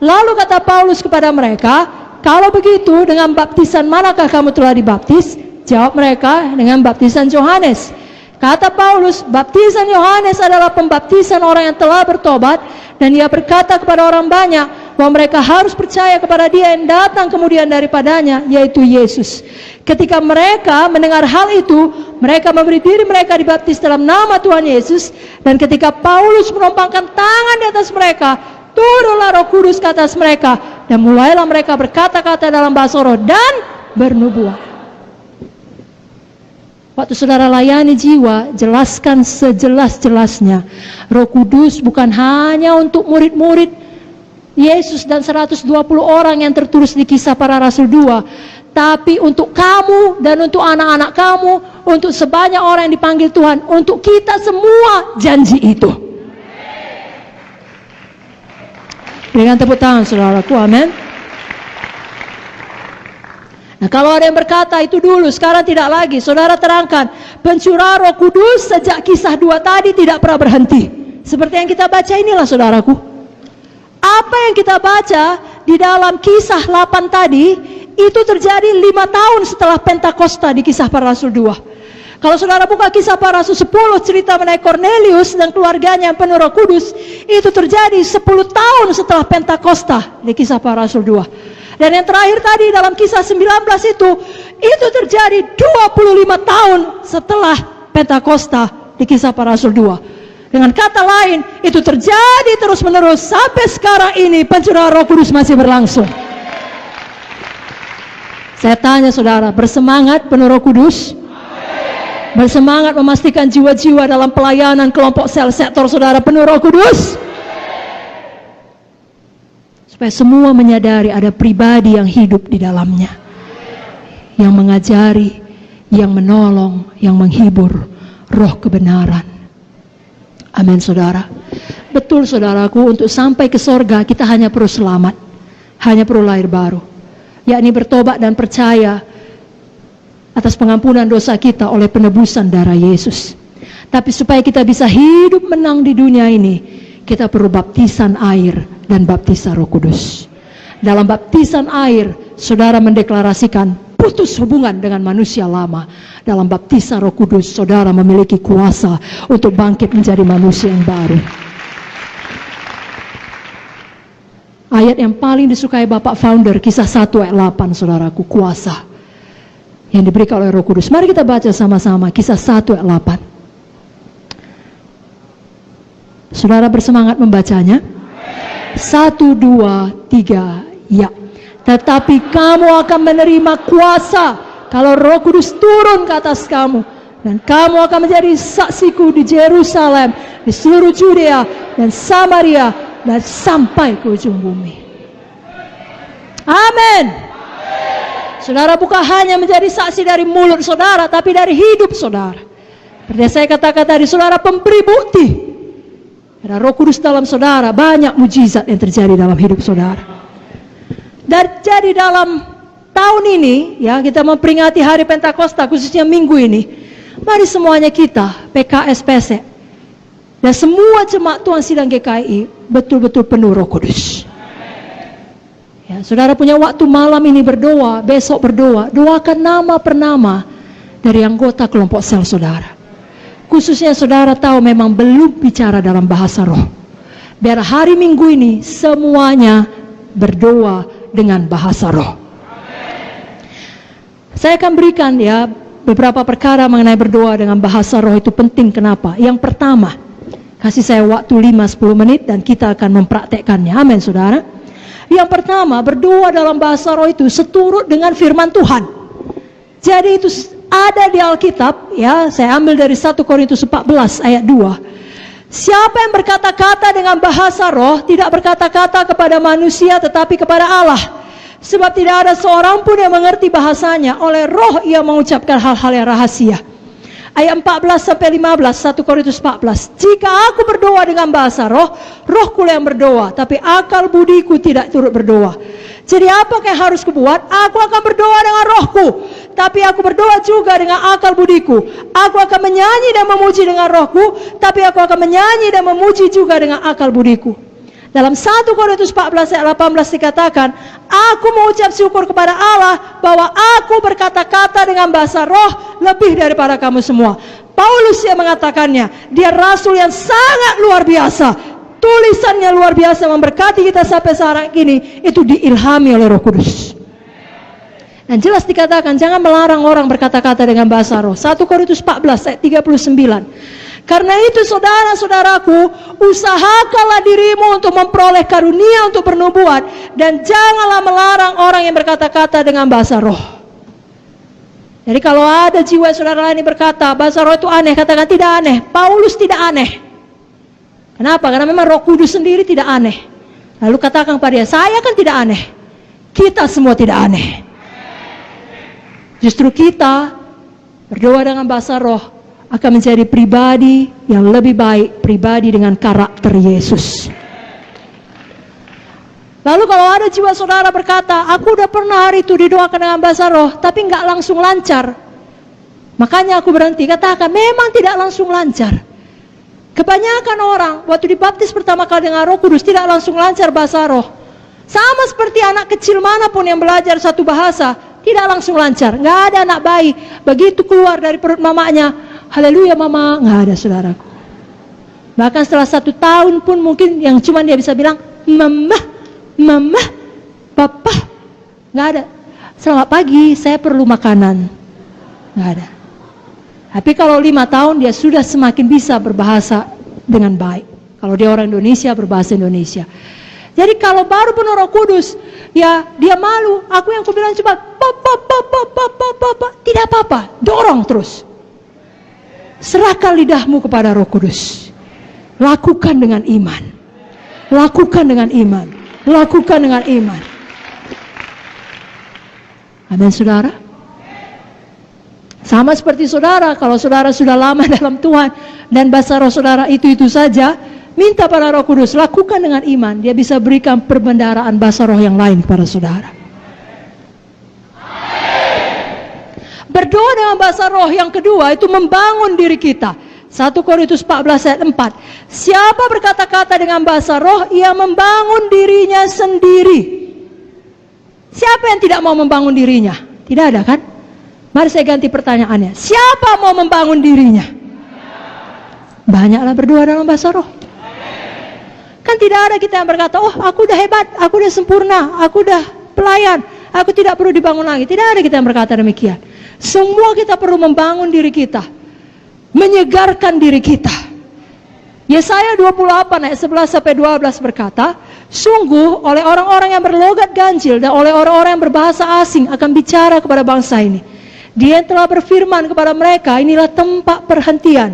Lalu kata Paulus kepada mereka, kalau begitu dengan baptisan manakah kamu telah dibaptis? Jawab mereka, dengan baptisan Yohanes. Kata Paulus, baptisan Yohanes adalah pembaptisan orang yang telah bertobat, dan ia berkata kepada orang banyak bahwa mereka harus percaya kepada dia yang datang kemudian daripadanya, yaitu Yesus. Ketika mereka mendengar hal itu, mereka memberi diri mereka dibaptis dalam nama Tuhan Yesus. Dan ketika Paulus menumpangkan tangan di atas mereka, turunlah Roh Kudus ke atas mereka, dan mulailah mereka berkata-kata dalam bahasa roh dan bernubuat. Waktu saudara layani jiwa, jelaskan sejelas-jelasnya. Roh Kudus bukan hanya untuk murid-murid Yesus dan 120 orang yang tertulis di Kisah Para Rasul 2, tapi untuk kamu dan untuk anak-anak kamu, untuk sebanyak orang yang dipanggil Tuhan, untuk kita semua janji itu. Berikan tepuk tangan saudaraku, amin. Nah, kalau ada yang berkata itu dulu, sekarang tidak lagi, saudara terangkan, pencurahan Roh Kudus sejak Kisah 2 tadi tidak pernah berhenti. Seperti yang kita baca inilah saudaraku. Apa yang kita baca di dalam Kisah 8 tadi, itu terjadi 5 tahun setelah Pentakosta di Kisah Para Rasul 2. Kalau saudara buka Kisah Para Rasul 10, cerita mengenai Cornelius dan keluarganya yang penuh Roh Kudus, itu terjadi 10 tahun setelah Pentakosta di Kisah Para Rasul 2. Dan yang terakhir tadi dalam Kisah 19 itu terjadi 25 tahun setelah Pentakosta di Kisah Para Rasul 2. Dengan kata lain, itu terjadi terus-menerus sampai sekarang ini pencurahan Roh Kudus masih berlangsung. Saya tanya saudara, bersemangat penuh Roh Kudus? Bersemangat memastikan jiwa-jiwa dalam pelayanan kelompok sel sektor saudara penuh Roh Kudus? Supaya semua menyadari ada pribadi yang hidup di dalamnya, yang mengajari, yang menolong, yang menghibur, roh kebenaran. Amin saudara. Betul saudaraku, untuk sampai ke sorga kita hanya perlu selamat, hanya perlu lahir baru, yakni bertobat dan percaya atas pengampunan dosa kita oleh penebusan darah Yesus. Tapi supaya kita bisa hidup menang di dunia ini, kita perlu baptisan air dan baptisan Roh Kudus. Dalam baptisan air, saudara mendeklarasikan putus hubungan dengan manusia lama. Dalam baptisan Roh Kudus, saudara memiliki kuasa untuk bangkit menjadi manusia yang baru. Ayat yang paling disukai Bapak Founder, Kisah 1 ayat 8, saudaraku, kuasa. yang diberikan oleh Roh Kudus. Mari kita baca sama-sama Kisah 1 ayat 8. Saudara bersemangat membacanya? 1, 2, 3, ya. Tetapi kamu akan menerima kuasa kalau Roh Kudus turun ke atas kamu. Dan kamu akan menjadi saksiku di Yerusalem, di seluruh Judea dan Samaria, dan sampai ke ujung bumi. Amin. Saudara bukan hanya menjadi saksi dari mulut saudara, tapi dari hidup saudara. Seperti saya katakan tadi, saudara pemberi bukti. Ada Roh Kudus dalam saudara, banyak mujizat yang terjadi dalam hidup saudara. Dan jadi dalam tahun ini, ya kita memperingati hari Pentakosta, khususnya minggu ini. Mari semuanya kita, PKS PC, dan semua jemaat Tuhan Sidang GKI, betul-betul penuh Roh Kudus. Ya, saudara punya waktu malam ini berdoa, besok berdoa, doakan nama per nama dari anggota kelompok sel saudara. Khususnya saudara tahu memang belum bicara dalam bahasa roh. Biar hari Minggu ini semuanya berdoa dengan bahasa roh. Saya akan berikan ya beberapa perkara mengenai berdoa dengan bahasa roh itu penting. Kenapa? Yang pertama, kasih saya waktu 5-10 menit dan kita akan mempraktekkannya. Amin saudara. Yang pertama, berdoa dalam bahasa roh itu seturut dengan firman Tuhan. Jadi itu ada di Alkitab, ya saya ambil dari 1 Korintus 14 ayat 2. Siapa yang berkata-kata dengan bahasa roh tidak berkata-kata kepada manusia tetapi kepada Allah. Sebab tidak ada seorang pun yang mengerti bahasanya, oleh roh ia mengucapkan hal-hal yang rahasia. Ayat 14-15, 1 Korintus 14. Jika aku berdoa dengan bahasa roh, rohku yang berdoa, tapi akal budiku tidak turut berdoa. Jadi apa yang harus kubuat? Aku akan berdoa dengan rohku, tapi aku berdoa juga dengan akal budiku. Aku akan menyanyi dan memuji dengan rohku, tapi aku akan menyanyi dan memuji juga dengan akal budiku. Dalam 1 Korintus 14 ayat 18 dikatakan, aku mengucap syukur kepada Allah bahwa aku berkata-kata dengan bahasa roh lebih daripada kamu semua. Paulus yang mengatakannya, dia rasul yang sangat luar biasa. Tulisannya luar biasa memberkati kita sampai sekarang ini, itu diilhami oleh Roh Kudus. Dan jelas dikatakan, jangan melarang orang berkata-kata dengan bahasa roh. 1 Korintus 14 ayat 39. Karena itu saudara-saudaraku, usahakanlah dirimu untuk memperoleh karunia untuk bernubuat, dan janganlah melarang orang yang berkata-kata dengan bahasa roh. Jadi kalau ada jiwa saudara lain yang berkata bahasa roh itu aneh, katakan tidak aneh. Paulus tidak aneh. Kenapa? Karena memang Roh Kudus sendiri tidak aneh. Lalu katakan pada dia, saya kan tidak aneh. Kita semua tidak aneh. Justru kita berdoa dengan bahasa roh akan menjadi pribadi yang lebih baik, pribadi dengan karakter Yesus. Lalu kalau ada jiwa saudara berkata, aku udah pernah hari itu didoakan dengan bahasa roh, tapi nggak langsung lancar. Makanya aku berhenti, katakan memang tidak langsung lancar. Kebanyakan orang waktu dibaptis pertama kali dengan Roh Kudus tidak langsung lancar bahasa roh. Sama seperti anak kecil manapun yang belajar satu bahasa, tidak langsung lancar. Nggak ada anak bayi, begitu keluar dari perut mamanya, haleluya mama, nggak ada saudaraku. Bahkan setelah 1 tahun pun mungkin yang cuma dia bisa bilang mama, mama, papa, nggak ada. Selamat pagi, saya perlu makanan, nggak ada. Tapi kalau 5 tahun dia sudah semakin bisa berbahasa dengan baik. Kalau dia orang Indonesia, berbahasa Indonesia. Jadi kalau baru penuh Roh Kudus, ya dia malu. Aku yang kubilang coba, papa, tidak apa-apa, dorong terus. Serahkan lidahmu kepada Roh Kudus. Lakukan dengan iman. Lakukan dengan iman. Lakukan dengan iman. Amin saudara. Sama seperti saudara, kalau saudara sudah lama dalam Tuhan dan bahasa roh saudara itu saja, minta pada Roh Kudus, lakukan dengan iman. Dia bisa berikan perbendaharaan bahasa roh yang lain kepada saudara. Berdoa dengan bahasa roh yang kedua itu membangun diri kita. 1 Korintus 14 ayat 4. Siapa berkata-kata dengan bahasa roh, ia membangun dirinya sendiri. Siapa yang tidak mau membangun dirinya? Tidak ada kan? Mari saya ganti pertanyaannya. Siapa mau membangun dirinya? Banyaklah berdoa dalam bahasa roh. Kan tidak ada kita yang berkata, oh aku udah hebat, aku udah sempurna, aku udah pelayan, aku tidak perlu dibangun lagi. Tidak ada kita yang berkata demikian. Semua kita perlu membangun diri kita, menyegarkan diri kita. Yesaya 28 ayat 11-12 berkata, sungguh oleh orang-orang yang berlogat ganjil dan oleh orang-orang yang berbahasa asing akan bicara kepada bangsa ini. Dia yang telah berfirman kepada mereka, inilah tempat perhentian.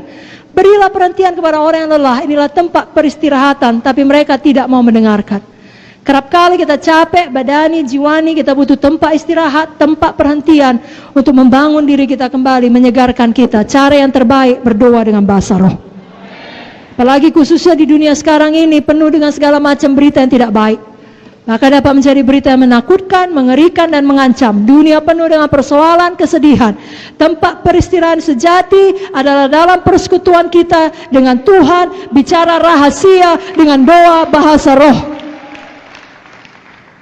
Berilah perhentian kepada orang yang lelah, inilah tempat peristirahatan, tapi mereka tidak mau mendengarkan. Kerap kali kita capek, badani, jiwani, kita butuh tempat istirahat, tempat perhentian untuk membangun diri kita kembali, menyegarkan kita. Cara yang terbaik berdoa dengan bahasa roh. Apalagi khususnya di dunia sekarang ini penuh dengan segala macam berita yang tidak baik. Maka dapat menjadi berita yang menakutkan, mengerikan dan mengancam. Dunia penuh dengan persoalan, kesedihan. Tempat peristirahatan sejati adalah dalam persekutuan kita dengan Tuhan, bicara rahasia dengan doa bahasa roh.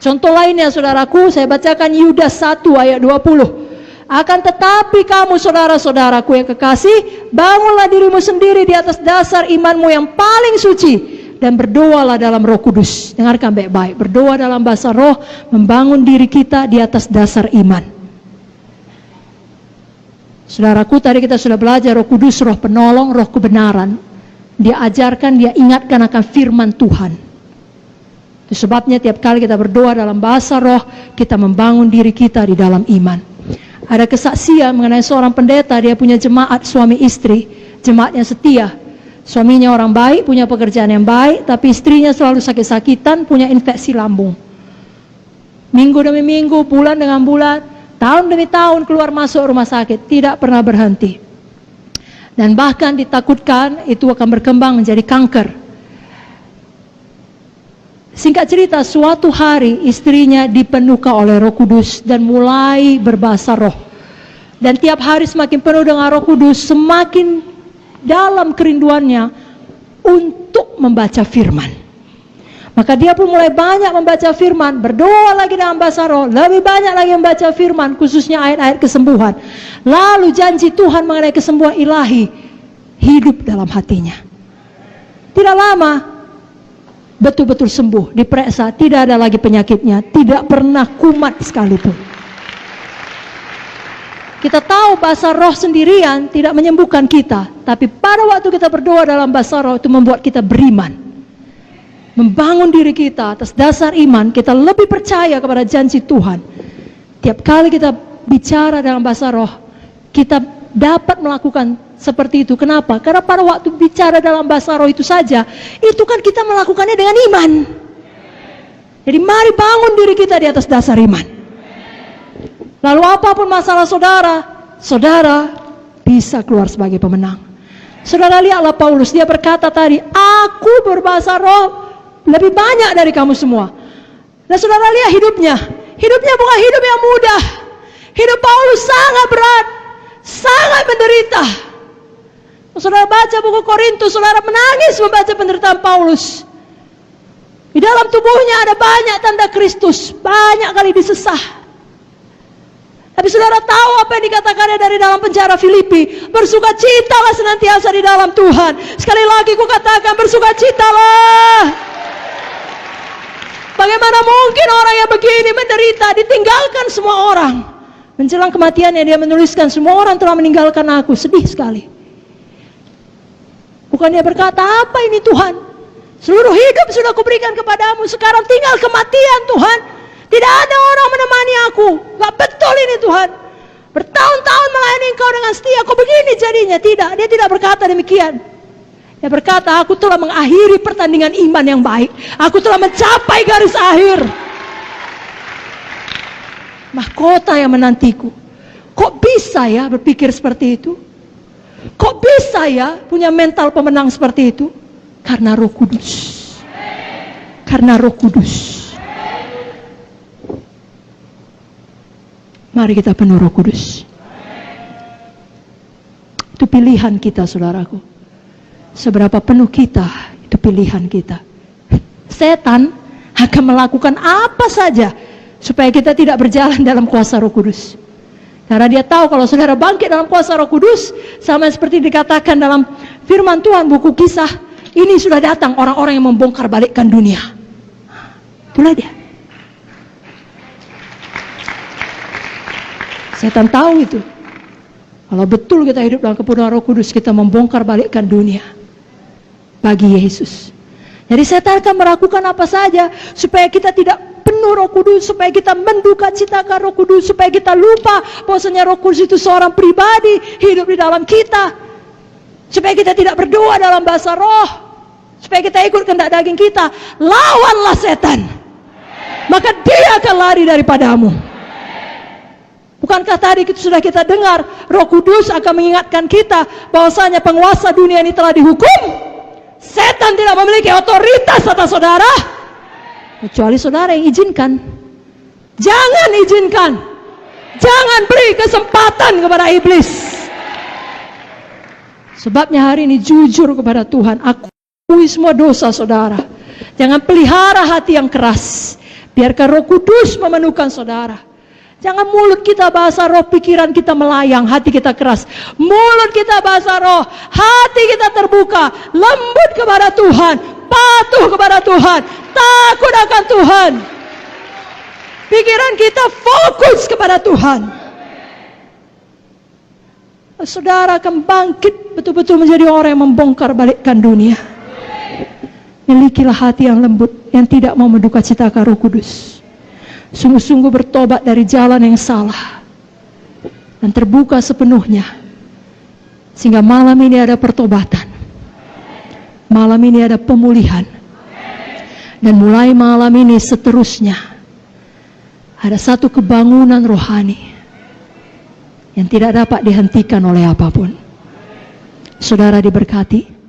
Contoh lainnya saudaraku, saya bacakan Yudas 1 ayat 20. Akan tetapi kamu saudara-saudaraku yang kekasih, bangunlah dirimu sendiri di atas dasar imanmu yang paling suci, dan berdoalah dalam Roh Kudus. Dengarkan baik-baik, berdoa dalam bahasa roh, membangun diri kita di atas dasar iman. Saudaraku, tadi kita sudah belajar Roh Kudus, roh penolong, roh kebenaran. Dia ajarkan, dia ingatkan akan firman Tuhan. Itu sebabnya tiap kali kita berdoa dalam bahasa roh, kita membangun diri kita di dalam iman. Ada kesaksian mengenai seorang pendeta, dia punya jemaat suami istri, jemaatnya setia. Suaminya orang baik, punya pekerjaan yang baik, tapi istrinya selalu sakit-sakitan, punya infeksi lambung. Minggu demi minggu, bulan dengan bulan, tahun demi tahun keluar masuk rumah sakit, tidak pernah berhenti. Dan bahkan ditakutkan itu akan berkembang menjadi kanker. Singkat cerita, suatu hari istrinya dipenuhkan oleh Roh Kudus dan mulai berbahasa roh. Dan tiap hari semakin penuh dengan Roh Kudus, semakin dalam kerinduannya untuk membaca firman. Maka dia pun mulai banyak membaca firman, berdoa lagi dalam bahasa roh, lebih banyak lagi membaca firman, khususnya ayat-ayat kesembuhan. Lalu janji Tuhan mengenai kesembuhan ilahi hidup dalam hatinya. Tidak lama, betul-betul sembuh, diperiksa, tidak ada lagi penyakitnya, tidak pernah kumat sekalipun. Kita tahu bahasa roh sendirian tidak menyembuhkan kita, tapi pada waktu kita berdoa dalam bahasa roh itu membuat kita beriman. Membangun diri kita atas dasar iman, kita lebih percaya kepada janji Tuhan. Tiap kali kita bicara dalam bahasa roh, kita dapat melakukan seperti itu. Kenapa? Karena pada waktu bicara dalam bahasa roh itu saja, itu kan kita melakukannya dengan iman. Jadi mari bangun diri kita di atas dasar iman. Lalu apapun masalah saudara, saudara bisa keluar sebagai pemenang. Saudara lihatlah Paulus, dia berkata tadi, aku berbahasa roh lebih banyak dari kamu semua. Nah saudara lihat hidupnya, hidupnya bukan hidup yang mudah. Hidup Paulus sangat berat, sangat menderita. Saudara baca buku Korintus, saudara menangis membaca penderitaan Paulus. Di dalam tubuhnya ada banyak tanda Kristus, banyak kali disesah. Tapi saudara tahu apa yang dikatakannya dari dalam penjara Filipi, bersukacitalah senantiasa di dalam Tuhan. Sekali lagi ku katakan, bersukacitalah. Bagaimana mungkin orang yang begini menderita, ditinggalkan semua orang. Menjelang kematiannya dia menuliskan, semua orang telah meninggalkan aku, sedih sekali. Bukan dia berkata, apa ini Tuhan? Seluruh hidup sudah kuberikan kepadamu, sekarang tinggal kematian Tuhan. Tidak ada orang menemani aku. Gak betul ini Tuhan. Bertahun-tahun melayani engkau dengan setia, kok begini jadinya? Tidak, dia tidak berkata demikian. Dia berkata, aku telah mengakhiri pertandingan iman yang baik. Aku telah mencapai garis akhir. Mahkota yang menantiku. Kok bisa ya berpikir seperti itu? Kok bisa ya punya mental pemenang seperti itu? Karena Roh Kudus. Karena Roh Kudus. Mari kita penuh Roh Kudus. Itu pilihan kita, saudaraku. Seberapa penuh kita, itu pilihan kita. Setan akan melakukan apa saja supaya kita tidak berjalan dalam kuasa Roh Kudus. Karena dia tahu kalau saudara bangkit dalam kuasa Roh Kudus, sama seperti dikatakan dalam firman Tuhan buku Kisah, ini sudah datang orang-orang yang membongkar balikkan dunia. Itulah dia. Setan tahu itu. Kalau betul kita hidup dalam kepenuhan Roh Kudus, kita membongkar balikkan dunia bagi Yesus. Jadi setan akan melakukan apa saja supaya kita tidak penuh Roh Kudus, supaya kita menduka citakan Roh Kudus, supaya kita lupa bahwasanya Roh Kudus itu seorang pribadi hidup di dalam kita, supaya kita tidak berdoa dalam bahasa roh, supaya kita ikut kehendak daging kita. Lawanlah setan, maka dia akan lari daripadamu. Bukankah tadi sudah kita dengar Roh Kudus akan mengingatkan kita bahwasanya penguasa dunia ini telah dihukum. Setan tidak memiliki otoritas atas saudara kecuali saudara yang izinkan. Jangan izinkan, jangan beri kesempatan kepada iblis. Sebabnya hari ini jujur kepada Tuhan, akui semua dosa saudara. Jangan pelihara hati yang keras, biarkan Roh Kudus memenuhkan saudara. Jangan mulut kita bahasa roh, pikiran kita melayang, hati kita keras. Mulut kita bahasa roh, hati kita terbuka, lembut kepada Tuhan, patuh kepada Tuhan, takut akan Tuhan. Pikiran kita fokus kepada Tuhan. Saudara akan bangkit betul-betul menjadi orang yang membongkar balikkan dunia. Milikilah hati yang lembut, yang tidak mau menduka citakan Roh Kudus. Sungguh-sungguh bertobat dari jalan yang salah dan terbuka sepenuhnya, sehingga malam ini ada pertobatan, malam ini ada pemulihan, dan mulai malam ini seterusnya ada satu kebangunan rohani yang tidak dapat dihentikan oleh apapun. Saudara diberkati.